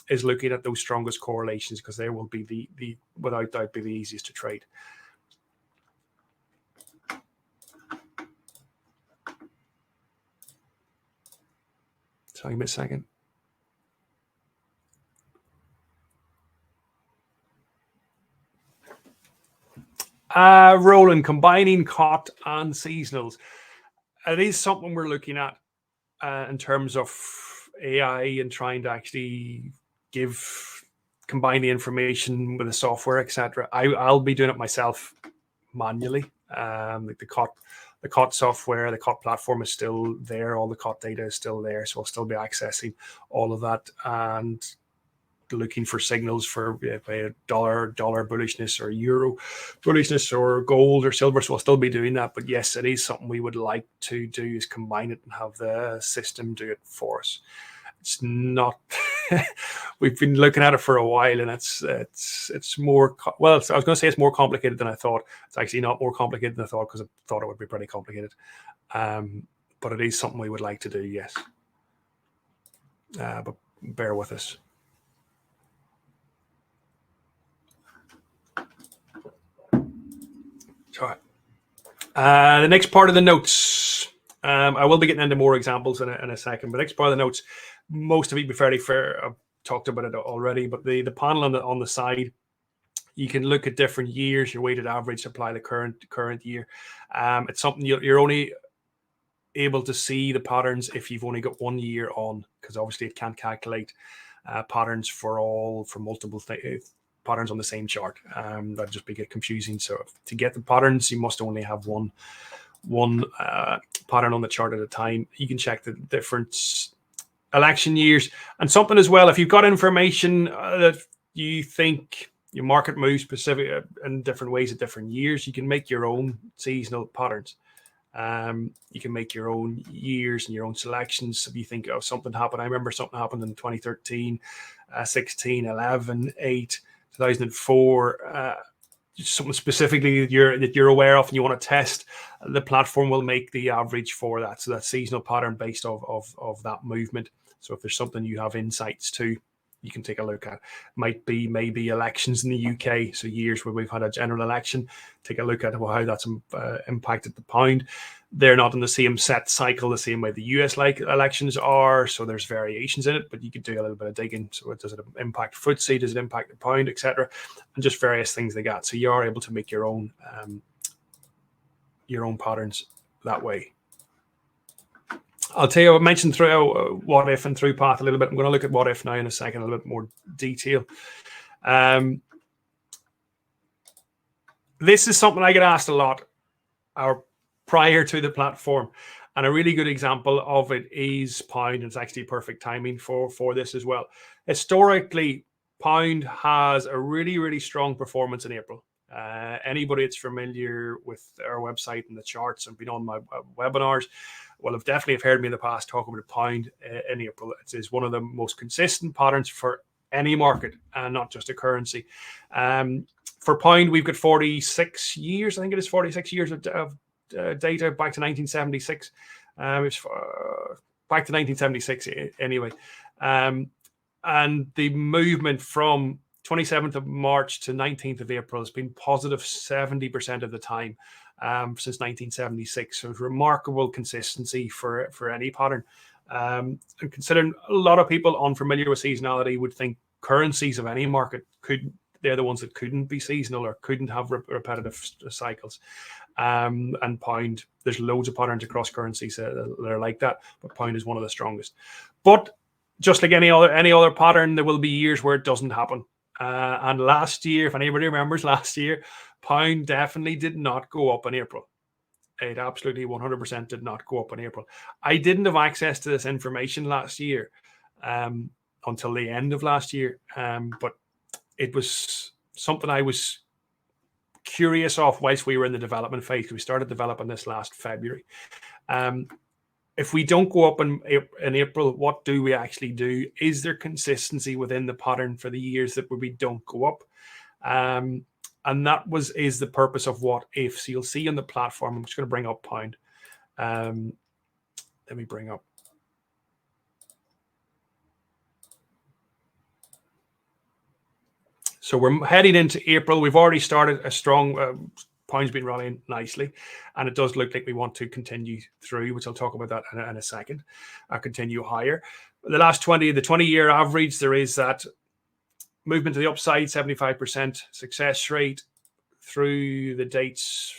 Speaker 1: is looking at those strongest correlations, because they will be the without doubt be the easiest to trade. So give me a second. Roland, combining COT and seasonals. It is something we're looking at in terms of AI and trying to actually combine the information with the software, etc. I'll be doing it myself manually. Like the COT software, the COT platform is still there. All the COT data is still there. So I'll still be accessing all of that and looking for signals for dollar bullishness or euro bullishness or gold or silver. So we'll still be doing that. But yes, it is something we would like to do, is combine it and have the system do it for us. It's not, we've been looking at it for a while, and it's more, well, I was going to say it's more complicated than I thought. It's actually not more complicated than I thought, because I thought it would be pretty complicated. But it is something we would like to do, yes. But bear with us. All right. The next part of the notes, I will be getting into more examples in a second, but next part of the notes, most of you be fairly fair. I've talked about it already, but the panel on the side, you can look at different years, your weighted average, apply the current year. It's something you're only able to see the patterns if you've only got 1 year on, because obviously it can't calculate patterns for multiple patterns on the same chart. That'd just get confusing. So to get the patterns, you must only have one pattern on the chart at a time. You can check the different election years, and something as well, if you've got information that you think your market moves specific in different ways at different years, you can make your own seasonal patterns. You can make your own years and your own selections. If you think, oh, something happened, I remember something happened in 2013, 16, 11, 8, 2004, something specifically that you're aware of and you want to test, the platform will make the average for that. So that seasonal pattern based of that movement. So if there's something you have insights to, you can take a look at. Might be maybe elections in the UK, so years where we've had a general election. Take a look at how that's impacted the pound. They're not in the same set cycle the same way the US elections are, so there's variations in it, but you could do a little bit of digging. So does it impact FTSE, does it impact the pound, etc., and just various things they got. So you are able to make your own patterns that way. I'll tell you, I mentioned through what if and through path a little bit. I'm going to look at what if now in a second, a little bit more detail. This is something I get asked a lot prior to the platform, and a really good example of it is pound. It's actually perfect timing for this as well. Historically, pound has a really strong performance in April. Anybody that's familiar with our website and the charts and been on my webinars will have definitely heard me in the past talk about a pound in April. It is one of the most consistent patterns for any market, and not just a currency. For pound, we've got 46 years. I think it is 46 years of data back to 1976. back to 1976 anyway. And the movement from 27th of March to 19th of April has been positive 70% of the time since 1976. So it's remarkable consistency for any pattern. And considering a lot of people unfamiliar with seasonality would think currencies of any market they're the ones that couldn't be seasonal or couldn't have repetitive cycles. And pound, there's loads of patterns across currencies that are like that, but pound is one of the strongest. But just like any other pattern, there will be years where it doesn't happen. And last year, if anybody remembers last year, pound definitely did not go up in April. It absolutely 100% did not go up in April. I didn't have access to this information last year until the end of last year. But it was something I was curious of whilst we were in the development phase. We started developing this last February. If we don't go up in April, what do we actually do? Is there consistency within the pattern for the years that we don't go up? And that is the purpose of what if. So you'll see on the platform, I'm just going to bring up pound. Let me bring up. So we're heading into April. We've already started a strong pound's been rallying nicely, and it does look like we want to continue through, which I'll talk about that in a second. Continue higher. The last 20-year average, there is that movement to the upside, 75% success rate through the dates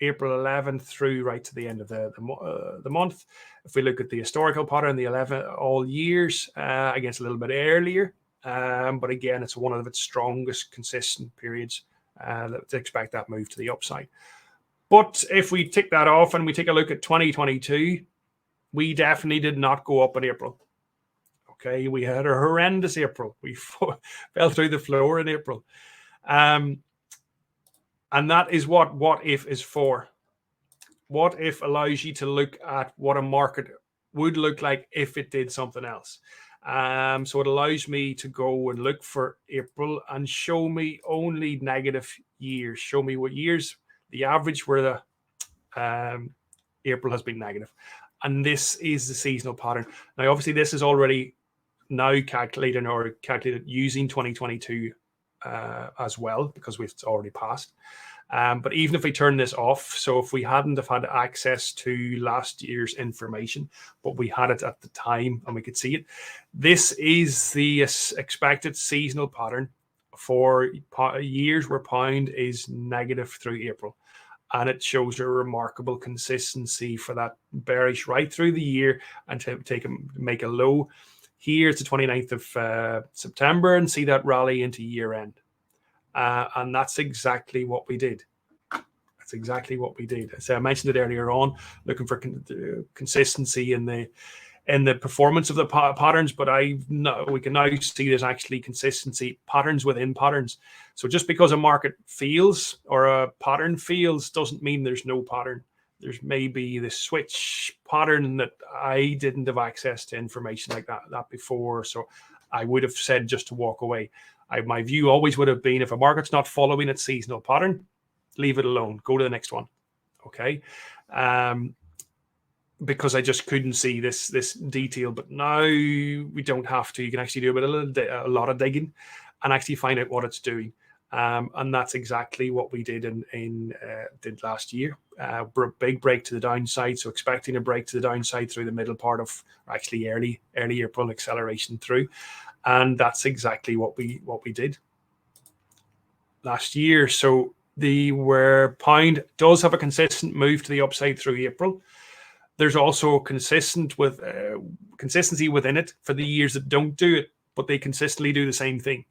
Speaker 1: April 11th through right to the end of the month. If we look at the historical pattern, the 11 all years against a little bit earlier. But again, it's one of its strongest consistent periods to expect that move to the upside. But if we tick that off and we take a look at 2022, we definitely did not go up in April. Okay, we had a horrendous April. We fell through the floor in April. And that is what if is for. What if allows you to look at what a market would look like if it did something else. So it allows me to go and look for April and show me only negative years. Show me what years, the average where the April has been negative. And this is the seasonal pattern. Now, obviously, this is already now calculated using 2022 as well, because it's already passed. But even if we turn this off, so if we hadn't have had access to last year's information, but we had it at the time and we could see it, this is the expected seasonal pattern for years where pound is negative through April. And it shows a remarkable consistency for that bearish right through the year and to make a low. Here's the 29th of September and see that rally into year end. And that's exactly what we did. That's exactly what we did. So I mentioned it earlier on, looking for consistency in the performance of the patterns, but we can now see there's actually consistency patterns within patterns. So just because a market feels or a pattern feels doesn't mean there's no pattern. There's maybe the switch pattern that I didn't have access to information like that before. So I would have said just to walk away. My view always would have been, if a market's not following its seasonal pattern, leave it alone. Go to the next one. Okay. Because I just couldn't see this detail. But now we don't have to. You can actually do a lot of digging and actually find out what it's doing. And that's exactly what we did did last year. Big break to the downside. So expecting a break to the downside through the middle part of actually early April, acceleration through. And that's exactly what we did last year. So where pound does have a consistent move to the upside through April, there's also consistency within it for the years that don't do it, but they consistently do the same thing.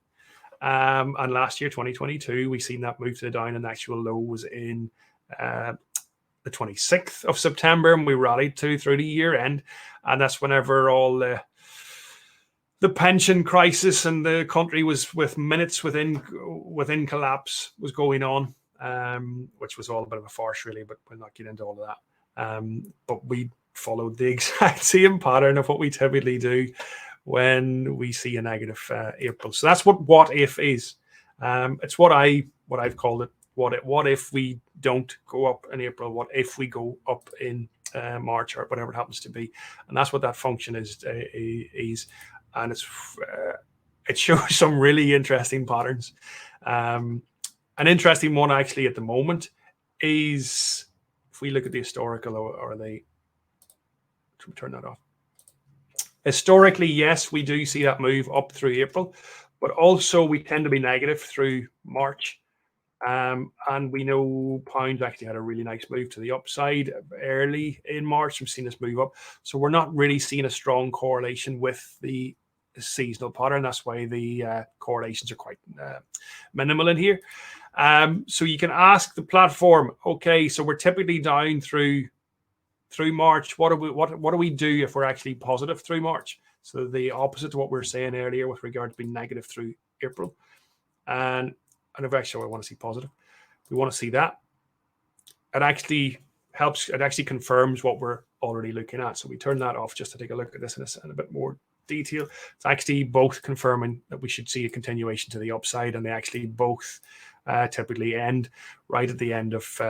Speaker 1: And last year, 2022, we seen that move to the down, and the actual low was in the 26th of September, and we rallied through the year end. And that's whenever all the pension crisis and the country was with minutes within collapse was going on, which was all a bit of a farce, really, but we'll not get into all of that. But we followed the exact same pattern of what we typically do when we see a negative April. So that's what if is. It's what I've called it. What if we don't go up in April? What if we go up in March, or whatever it happens to be, and that's what that function is. And it shows some really interesting patterns. An interesting one actually at the moment is, if we look at the historical, or the, turn that off. Historically, yes, we do see that move up through April, but also we tend to be negative through March. And we know pounds actually had a really nice move to the upside early in March. We've seen this move up. So we're not really seeing a strong correlation with the seasonal pattern. That's why the correlations are quite minimal in here. So you can ask the platform, okay, so we're typically down through March. What do we do if we're actually positive through March? So the opposite to what we were saying earlier with regard to being negative through April. And if actually I want to see positive, we want to see that. It actually helps. It actually confirms what we're already looking at. So we turn that off just to take a look at this in a bit more detail. It's actually both confirming that we should see a continuation to the upside, and they actually both typically end right at the end of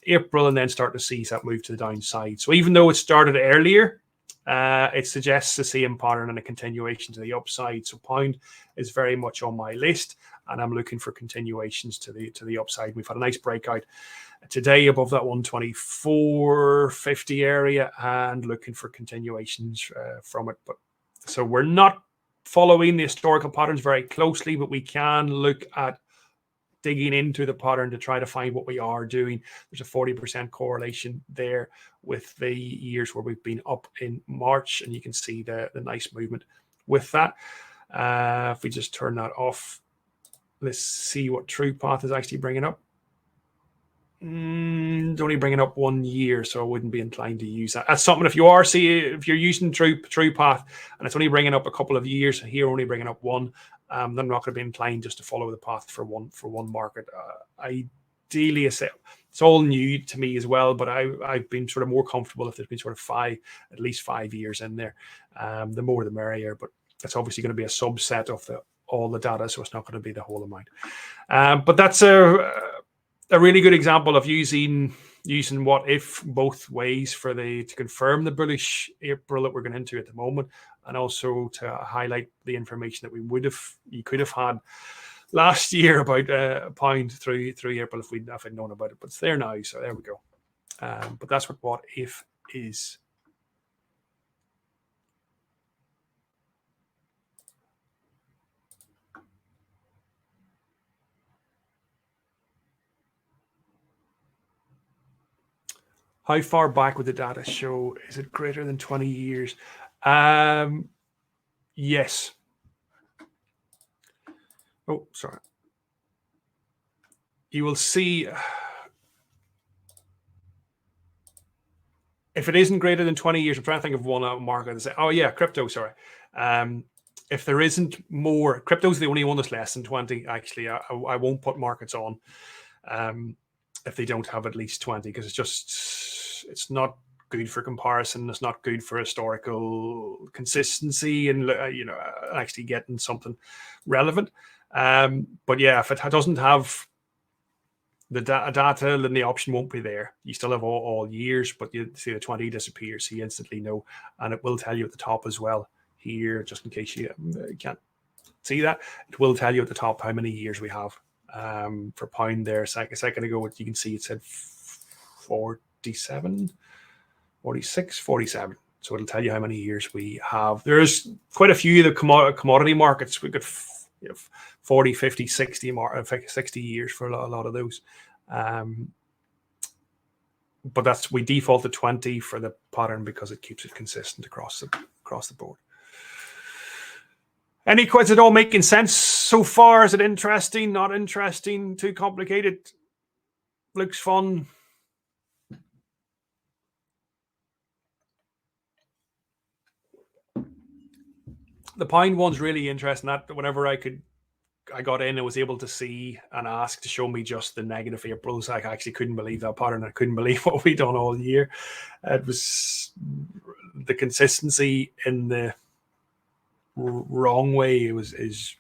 Speaker 1: April, and then start to see that move to the downside. So even though it started earlier, it suggests the same pattern and a continuation to the upside. So pound is very much on my list, and I'm looking for continuations to the upside. We've had a nice breakout today above that 124.50 area, and looking for continuations from it. But so we're not following the historical patterns very closely, but we can look at digging into the pattern to try to find what we are doing. There's a 40% correlation there with the years where we've been up in March, and you can see the nice movement with that. If we just turn that off, let's see what true path is actually bringing up. It's only bringing up 1 year, so I wouldn't be inclined to use that. That's something, if you're using true path and it's only bringing up a couple of years, here only bringing up one, then I'm not going to be inclined just to follow the path for one market. Ideally, it's all new to me as well, but I've been sort of more comfortable if there's been sort of at least 5 years in there. The more the merrier, but it's obviously going to be a subset of all the data, so it's not going to be the whole amount. But that's a really good example of using what if both ways to confirm the bullish April that we're going into at the moment, and also to highlight the information that you could have had last year about pound through April if I'd known about it. But it's there now, so there we go. But that's what if is. How far back would the data show? Is it greater than 20 years? Yes. Oh, sorry. You will see, if it isn't greater than 20 years, I'm trying to think of one market. Oh yeah, crypto, sorry. If there isn't more, crypto's the only one that's less than 20, actually. I won't put markets on if they don't have at least 20, because it's not good for comparison. It's not good for historical consistency and actually getting something relevant. But yeah, if it doesn't have the data, then the option won't be there. You still have all years, but you see the 20 disappears, so you instantly know, and it will tell you at the top as well here, just in case you can't see that. It will tell you at the top how many years we have. For pound there a second ago, you can see it said 47, 46, 47. So it'll tell you how many years we have. There's quite a few of the commodity markets. We've got 40, 50, 60 years for a lot of those. But we default to 20 for the pattern because it keeps it consistent across the board. Any questions at all making sense so far? Is it interesting? Not interesting? Too complicated? Looks fun? The pound one's really interesting. That whenever I got in, I was able to see and ask to show me just the negative Aprils. I actually couldn't believe that pattern. I couldn't believe what we'd done all year. It was the consistency in the wrong way is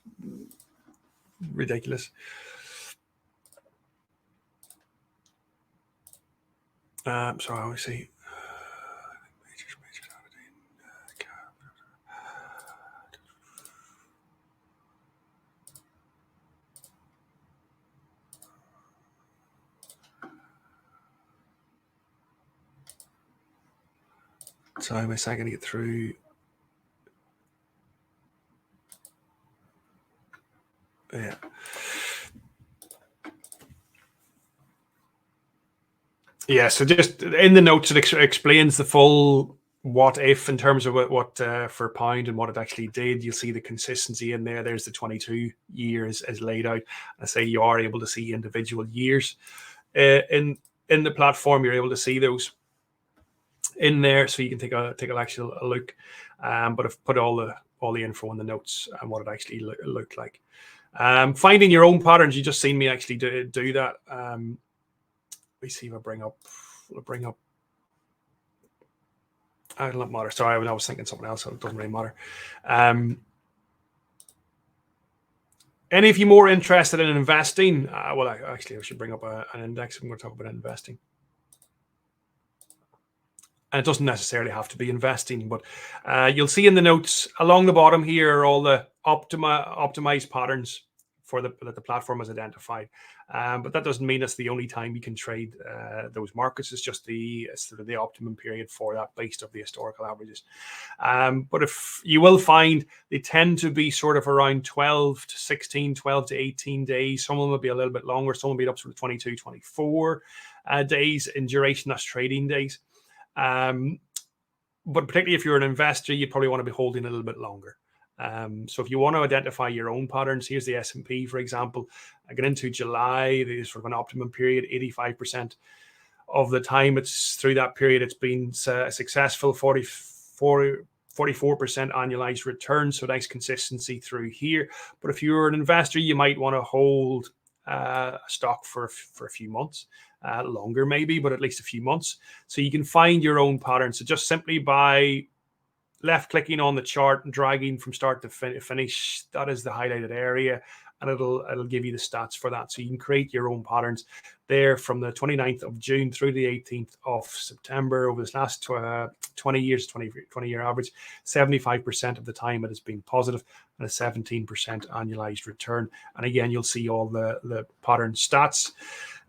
Speaker 1: ridiculous. So I always see. Sorry, my second to get through. Yeah. Yeah, so just in the notes, it explains the full what if in terms of what for pound and what it actually did. You'll see the consistency in there. There's the 22 years as laid out. I say you are able to see individual years in the platform. You're able to see those in there, so you can take a actual look. But I've put all the info in the notes and what it actually looked like. Finding your own patterns. You just seen me actually do that. Let me see if I bring up. I don't matter. Sorry, I was thinking something else, so it doesn't really matter. Any of you more interested in investing? Well, actually, I should bring up an index. I'm going to talk about investing. And it doesn't necessarily have to be investing, but you'll see in the notes along the bottom here are all the optimized patterns that the platform has identified. But that doesn't mean it's the only time you can trade those markets. It's just the optimum period for that based on the historical averages. But if you will find they tend to be sort of around 12 to 16, 12 to 18 days. Some of them will be a little bit longer. Some will be up to 22, 24 days in duration. That's trading days. But particularly if you're an investor, you probably want to be holding a little bit longer. So if you want to identify your own patterns, here's the S&P, for example. I get into July, there's sort of an optimum period, 85% of the time it's through that period, it's been successful, 44% annualized return. So nice consistency through here. But if you're an investor, you might want to hold a stock for a few months. Longer maybe, but at least a few months. So you can find your own pattern. So just simply by left clicking on the chart and dragging from start to finish, that is the highlighted area, and it'll give you the stats for that. So you can create your own patterns there from the 29th of June through the 18th of September. Over this last 20 years, 20-year average, 75% of the time it has been positive, and a 17% annualized return. And again, you'll see all the pattern stats,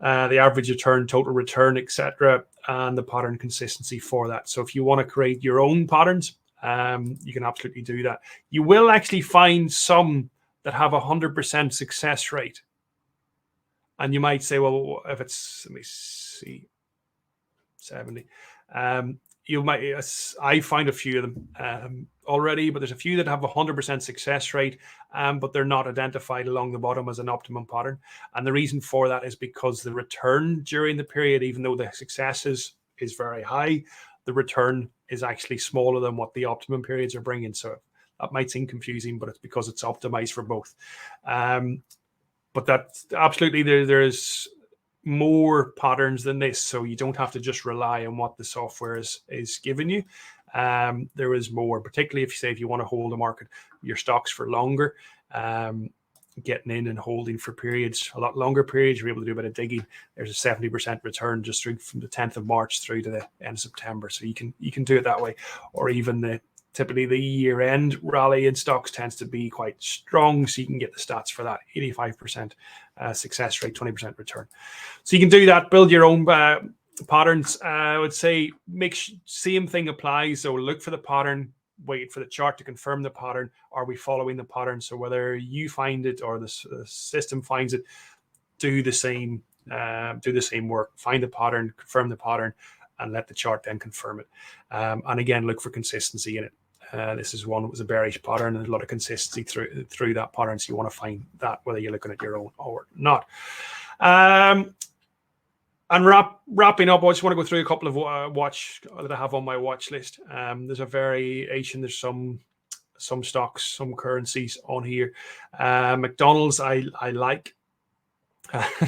Speaker 1: the average return, total return, etc., and the pattern consistency for that. So if you want to create your own patterns, you can absolutely do that. You will actually find some that have 100% success rate. And you might say, well, if it's, let me see, 70. You might, I find a few of them already, but there's a few that have 100% success rate, but they're not identified along the bottom as an optimum pattern. And the reason for that is because the return during the period, even though the success is very high, the return is actually smaller than what the optimum periods are bringing. So that might seem confusing, but it's because it's optimized for both. But that's absolutely, there's more patterns than this. So you don't have to just rely on what the software is giving you. There is more, particularly if you want to hold a market, your stocks for longer, getting in and holding for periods, a lot longer periods, you're able to do a bit of digging. There's a 70% return just through from the 10th of March through to the end of September. So you can do it that way, or even typically the year-end rally in stocks tends to be quite strong, so you can get the stats for that. 85% success rate, 20% return. So you can do that, build your own patterns. I would say same thing applies. So look for the pattern, wait for the chart to confirm the pattern. Are we following the pattern? So whether you find it or the system finds it, do the same work. Find the pattern, confirm the pattern, and let the chart then confirm it. And again, look for consistency in it. This is one that was a bearish pattern, and there's a lot of consistency through that pattern. So you want to find that whether you're looking at your own or not. And wrapping up, I just want to go through a couple of watch that I have on my watch list. There's a variation. There's some stocks, some currencies on here. McDonald's, I like,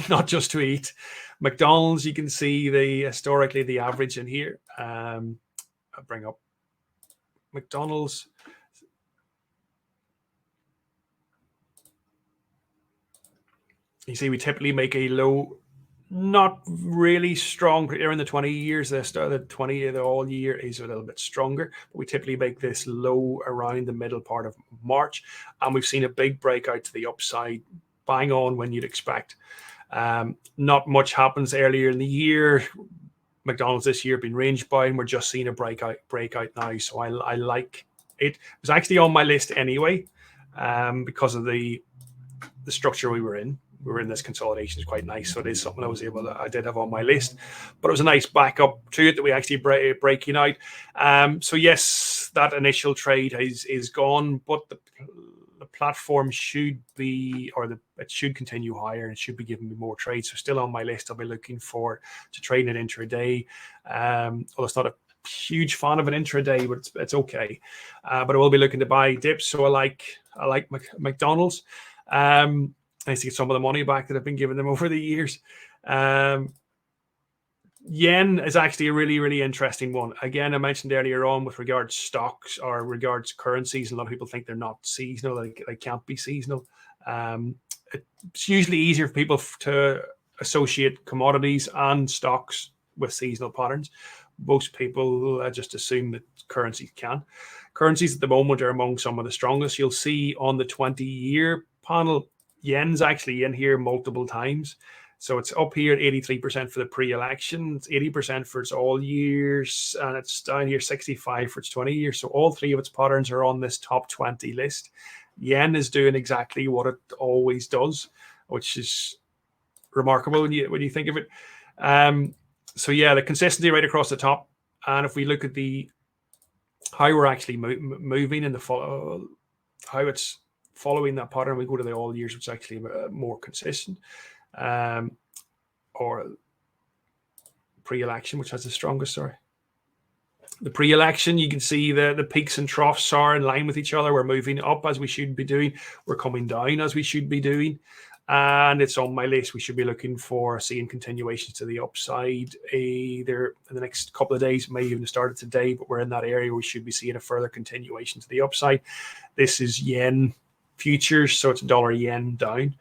Speaker 1: not just to eat. McDonald's, you can see historically the average in here. I'll bring up McDonald's. You see, we typically make a low, not really strong here in the 20 years. The 20 the all year is a little bit stronger, but we typically make this low around the middle part of March, and we've seen a big breakout to the upside, bang on when you'd expect. Not much happens earlier in the year. McDonald's this year been range bound. We're just seeing a breakout now. So I like it. It was actually on my list anyway, because of the structure we were in. We were in this consolidation is quite nice. So it is something I did have on my list, but it was a nice backup to it that we actually breaking out. So yes, that initial trade is gone, but the platform should be, it should continue higher. It should be giving me more trades. So still on my list, I'll be looking for to trade it intraday. Well, it's not a huge fan of an intraday, but it's okay. But I will be looking to buy dips. So I like McDonald's. Nice to get some of the money back that I've been giving them over the years. Yen is actually a really, really interesting one. Again, I mentioned earlier on with regards stocks or regards currencies, a lot of people think they're not seasonal, they can't be seasonal. It's usually easier for people to associate commodities and stocks with seasonal patterns. Most people just assume that currencies can. Currencies at the moment are among some of the strongest. You'll see on the 20-year panel, yen's actually in here multiple times. So it's up here at 83% for the pre-election. It's 80% for its all years, and it's down here 65 for its 20 years. So all three of its patterns are on this top 20 list. Yen is doing exactly what it always does, which is remarkable when you think of it. So yeah, the consistency right across the top. And if we look at how we're actually moving in how it's following that pattern, we go to the all years, which is actually more consistent. Or pre-election, which has the strongest, the pre-election, you can see the peaks and troughs are in line with each other. We're moving up as we should be doing. We're coming down as we should be doing. And it's on my list. We should be looking for seeing continuations to the upside either in the next couple of days, may even started today, but we're in that area where we should be seeing a further continuation to the upside. This is yen futures, so it's dollar yen down,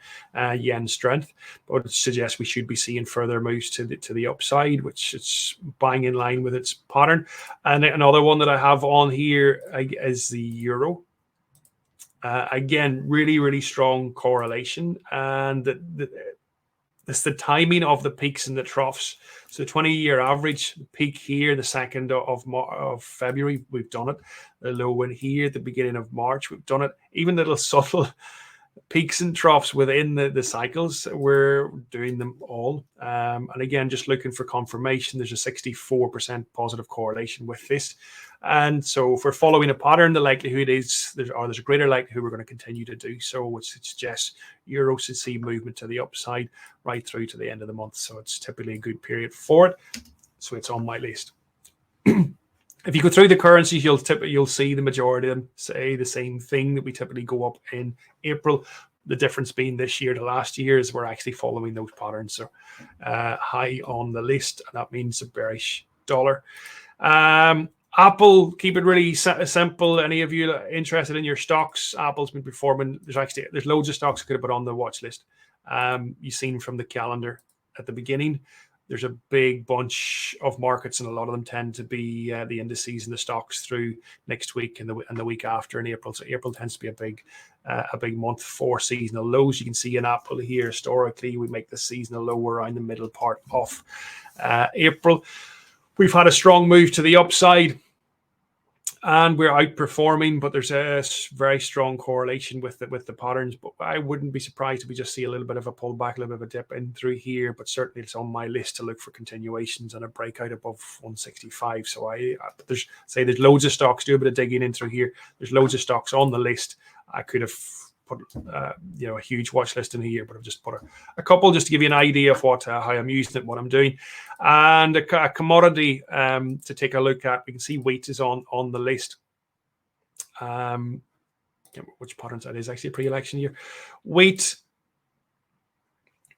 Speaker 1: yen strength, but it suggests we should be seeing further moves to the upside, which it's bang in line with its pattern. And another one that I have on here is the euro. Again, really, really strong correlation, and it's the timing of the peaks and the troughs. So the 20-year average peak here, the 2nd of February, we've done it. The low one here, the beginning of March, we've done it. Even little subtle peaks and troughs within the cycles, we're doing them all. And again, just looking for confirmation, there's a 64% positive correlation with this. And so if we're following a pattern, the likelihood is there's a greater likelihood we're going to continue to do so, which suggests euro should see movement to the upside right through to the end of the month. So it's typically a good period for it. So it's on my list. If you go through the currencies, you'll see the majority of them say the same thing, that we typically go up in April. The difference being this year to last year is we're actually following those patterns. So high on the list, and that means a bearish dollar. Apple, keep it really simple. Any of you interested in your stocks? Apple's been performing. There's loads of stocks I could have put on the watch list. You've seen from the calendar at the beginning, there's a big bunch of markets, and a lot of them tend to be the indices and the stocks through next week and the week after in April. So April tends to be a big month for seasonal lows. You can see in Apple here, historically, we make the seasonal low around the middle part of April. We've had a strong move to the upside, and we're outperforming, but there's a very strong correlation with the patterns. But I wouldn't be surprised if we just see a little bit of a pullback, a little bit of a dip in through here. But certainly it's on my list to look for continuations and a breakout above 165. So there's loads of stocks. Do a bit of digging in through here. There's loads of stocks on the list. I could have put a huge watch list in here, but I've just put a couple just to give you an idea of how I'm using it, what I'm doing. And a commodity to take a look at. We can see wheat is on the list. Which patterns that is actually a pre-election year. Wheat,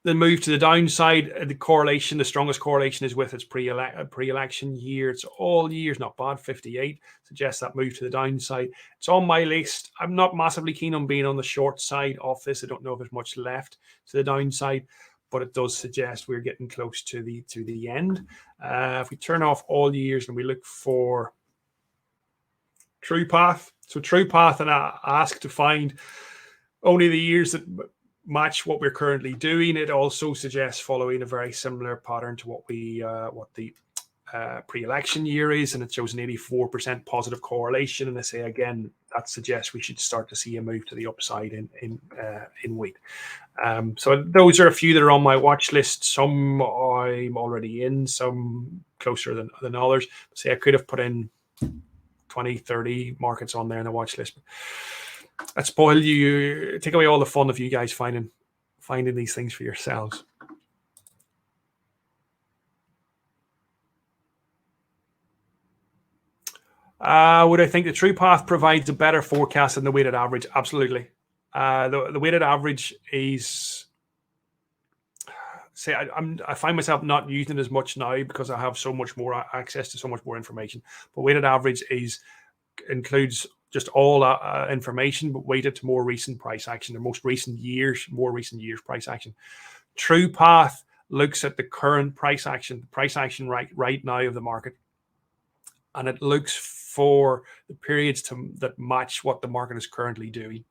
Speaker 1: the move to the downside, the strongest correlation is with its pre-election year. It's all years, not bad, 58. Suggests that move to the downside. It's on my list. I'm not massively keen on being on the short side of this. I don't know if there's much left to the downside, but it does suggest we're getting close to the end. If we turn off all years and we look for True Path. So True Path, and I ask to find only the years that match what we're currently doing. It also suggests following a very similar pattern to what the pre-election year is, and it shows an 84% positive correlation. And I say again, that suggests we should start to see a move to the upside in wheat. So those are a few that are on my watch list. Some I'm already in, some closer than others. Say I could have put in 20, 30 markets on there in the watch list. That spoil you, take away all the fun of you guys finding these things for yourselves. Would I think the true path provides a better forecast than the weighted average? Absolutely. The weighted average is, say, I find myself not using it as much now because I have so much more access to so much more information. But weighted average includes just all information, but weighted to more recent price action, the more recent years price action. True path looks at the current price action right now of the market, and it looks for the periods that match what the market is currently doing.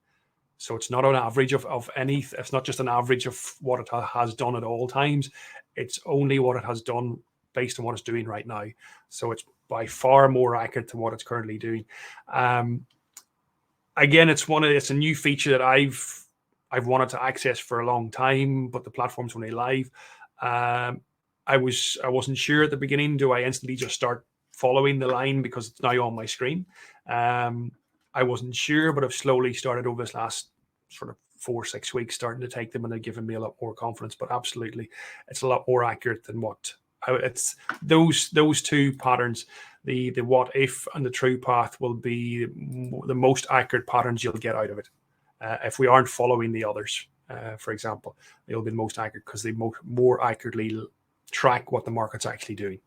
Speaker 1: So it's not an average of any. It's not just an average of what it has done at all times. It's only what it has done based on what it's doing right now. So it's by far more accurate than what it's currently doing. Again, it's a new feature that I've wanted to access for a long time, but the platform's only live. I wasn't sure at the beginning. Do I instantly just start following the line because it's now on my screen? I wasn't sure, but I've slowly started over this last sort of 4 or 6 weeks, starting to take them, and they're giving me a lot more confidence. But absolutely, it's a lot more accurate than what it's those two patterns. The what if and the true path will be the most accurate patterns you'll get out of it. If we aren't following the others, for example, they'll be the most accurate because they more accurately track what the market's actually doing.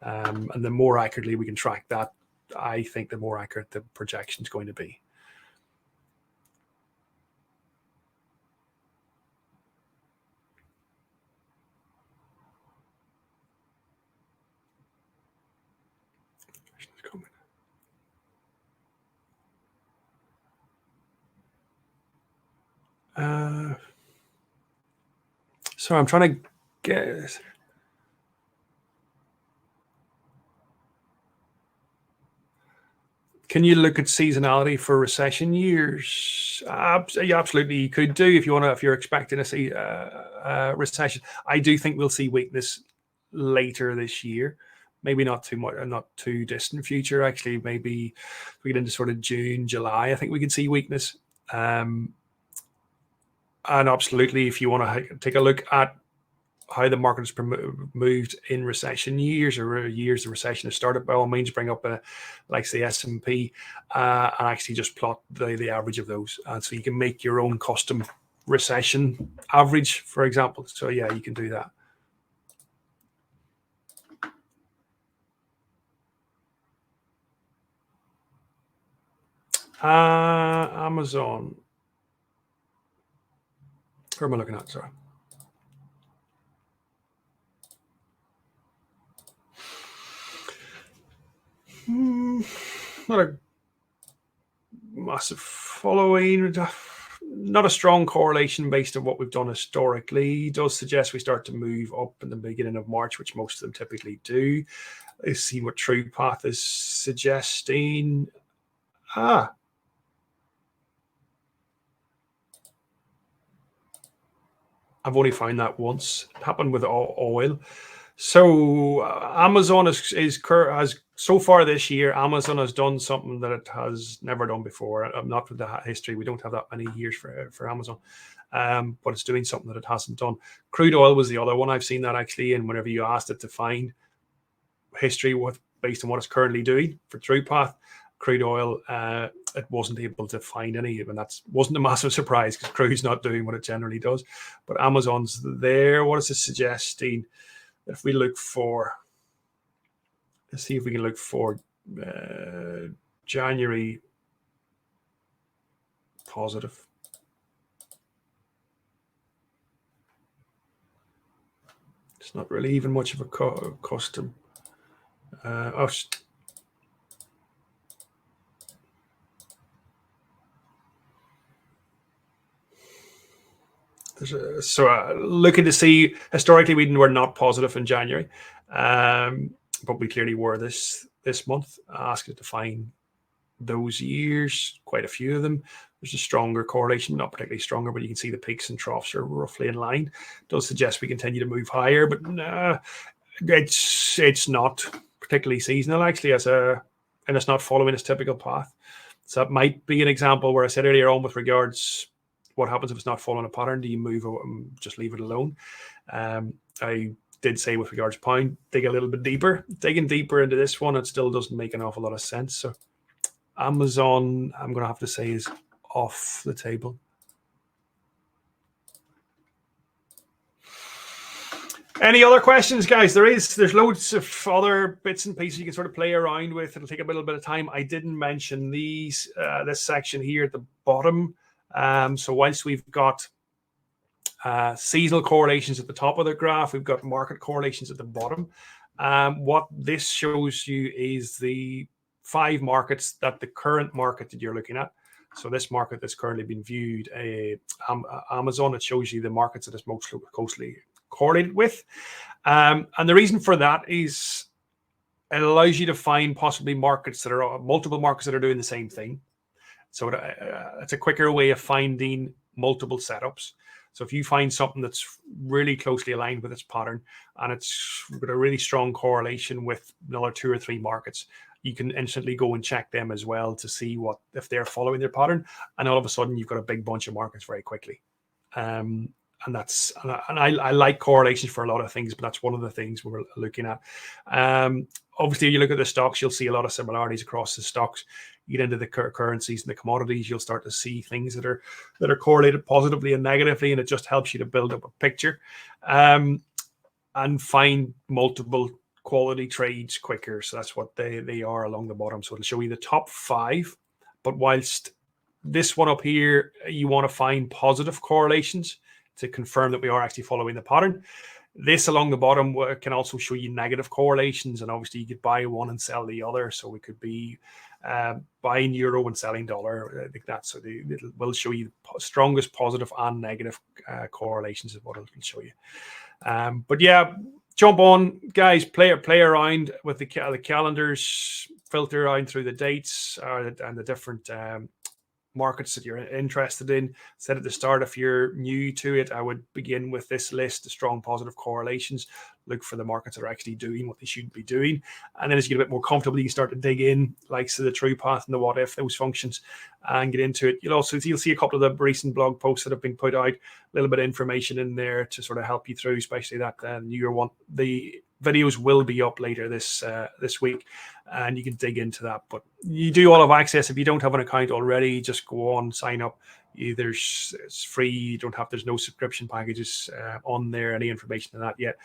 Speaker 1: And the more accurately we can track that, I think the more accurate the projection is going to be. So I'm trying to get. Can you look at seasonality for recession years? Yeah, absolutely, you could do if you want to. If you're expecting to see a recession, I do think we'll see weakness later this year. Maybe not too much, not too distant future. Actually, maybe we get into sort of June, July. I think we could see weakness. And absolutely, if you want to take a look at how the market has moved in recession years or years the recession has started, by all means, bring up like the S&P and actually just plot the average of those. So you can make your own custom recession average, for example. So yeah, you can do that. Amazon. Who am I looking at? Sorry. Not a massive following, not a strong correlation based on what we've done historically. It does suggest we start to move up in the beginning of March, which most of them typically do. Let's see what true path is suggesting. I've only found that once. It happened with oil. So Amazon has so far this year, Amazon has done something that it has never done before. Not with the history, we don't have that many years for Amazon, but it's doing something that it hasn't done. Crude oil was the other one I've seen that actually, and whenever you asked it to find history based on what it's currently doing for true path, crude oil, it wasn't able to find any, and that wasn't a massive surprise because crude's not doing what it generally does. But Amazon's there. What is it suggesting? If we look for, let's see if we can look for January positive. It's not really even much of a custom. So looking to see, historically we were not positive in January. but we clearly were this month. Ask it to find those years, quite a few of them. There's a stronger correlation, not particularly stronger, but you can see the peaks and troughs are roughly in line. It does suggest we continue to move higher, but it's not particularly seasonal actually, and it's not following its typical path. So it might be an example where I said earlier on with regards what happens if it's not following a pattern. Do you move and just leave it alone? I did say with regards to pound, dig a little bit deeper. Digging deeper into this one, it still doesn't make an awful lot of sense. So Amazon, I'm going to have to say, is off the table. Any other questions, guys? There's loads of other bits and pieces you can sort of play around with. It'll take a little bit of time. I didn't mention this section here at the bottom. So whilst we've got seasonal correlations at the top of the graph, we've got market correlations at the bottom. What this shows you is the 5 markets that the current market that you're looking at. So this market that's currently been viewed, Amazon, it shows you the markets that it's most closely correlated with. And the reason for that is it allows you to find possibly markets that are multiple markets that are doing the same thing. So it's a quicker way of finding multiple setups. So if you find something that's really closely aligned with its pattern and it's got a really strong correlation with another 2 or 3 markets, you can instantly go and check them as well to see if they're following their pattern. And all of a sudden, you've got a big bunch of markets very quickly. And I like correlations for a lot of things, but that's one of the things we're looking at. Obviously, if you look at the stocks, you'll see a lot of similarities across the stocks. You get into the currencies and the commodities, you'll start to see things that are correlated positively and negatively, and it just helps you to build up a picture and find multiple quality trades quicker. So that's what they are along the bottom. So it'll show you the top 5. But whilst this one up here, you want to find positive correlations to confirm that we are actually following the pattern. This along the bottom can also show you negative correlations, and obviously you could buy one and sell the other. So we could be buying euro and selling dollar like that. So it will show you the strongest positive and negative correlations is what it will show you. But yeah, jump on, guys. Play around with the calendars, filter around through the dates and the different markets that you're interested in. Said at the start, if you're new to it, I would begin with this list, the strong positive correlations. Look for the markets that are actually doing what they should be doing. And then as you get a bit more comfortable, you start to dig in, like so the true path and the what if, those functions, and get into it. You'll see a couple of the recent blog posts that have been put out, a little bit of information in there to sort of help you through, especially that newer one. The videos will be up later this week, and you can dig into that. But you do all have access. If you don't have an account already, just go on, sign up. It's free. You don't have. There's no subscription packages on there. Any information on that yet?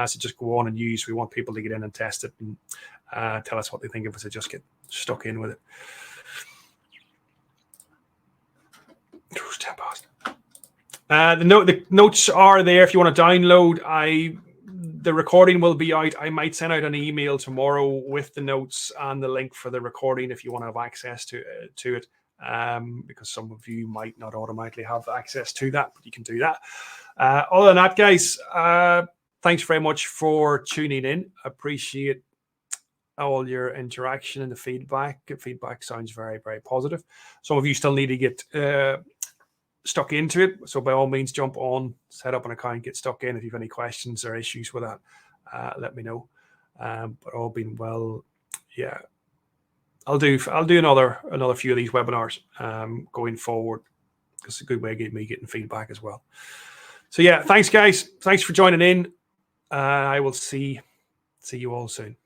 Speaker 1: So just go on and use. We want people to get in and test it and tell us what they think of it. So just get stuck in with it. It's 10 past. The notes are there if you want to download. The recording will be out. I might send out an email tomorrow with the notes and the link for the recording if you want to have access to it, because some of you might not automatically have access to that, but you can do that. Other than that, guys, thanks very much for tuning in. Appreciate all your interaction and the feedback. The feedback sounds very, very positive. Some of you still need to get stuck into it, so by all means jump on, set up an account, get stuck in. If you have any questions or issues with that, let me know. But all being well, yeah, I'll do another few of these webinars going forward, because it's a good way of me getting feedback as well. So yeah, thanks guys, thanks for joining in. I will see you all soon.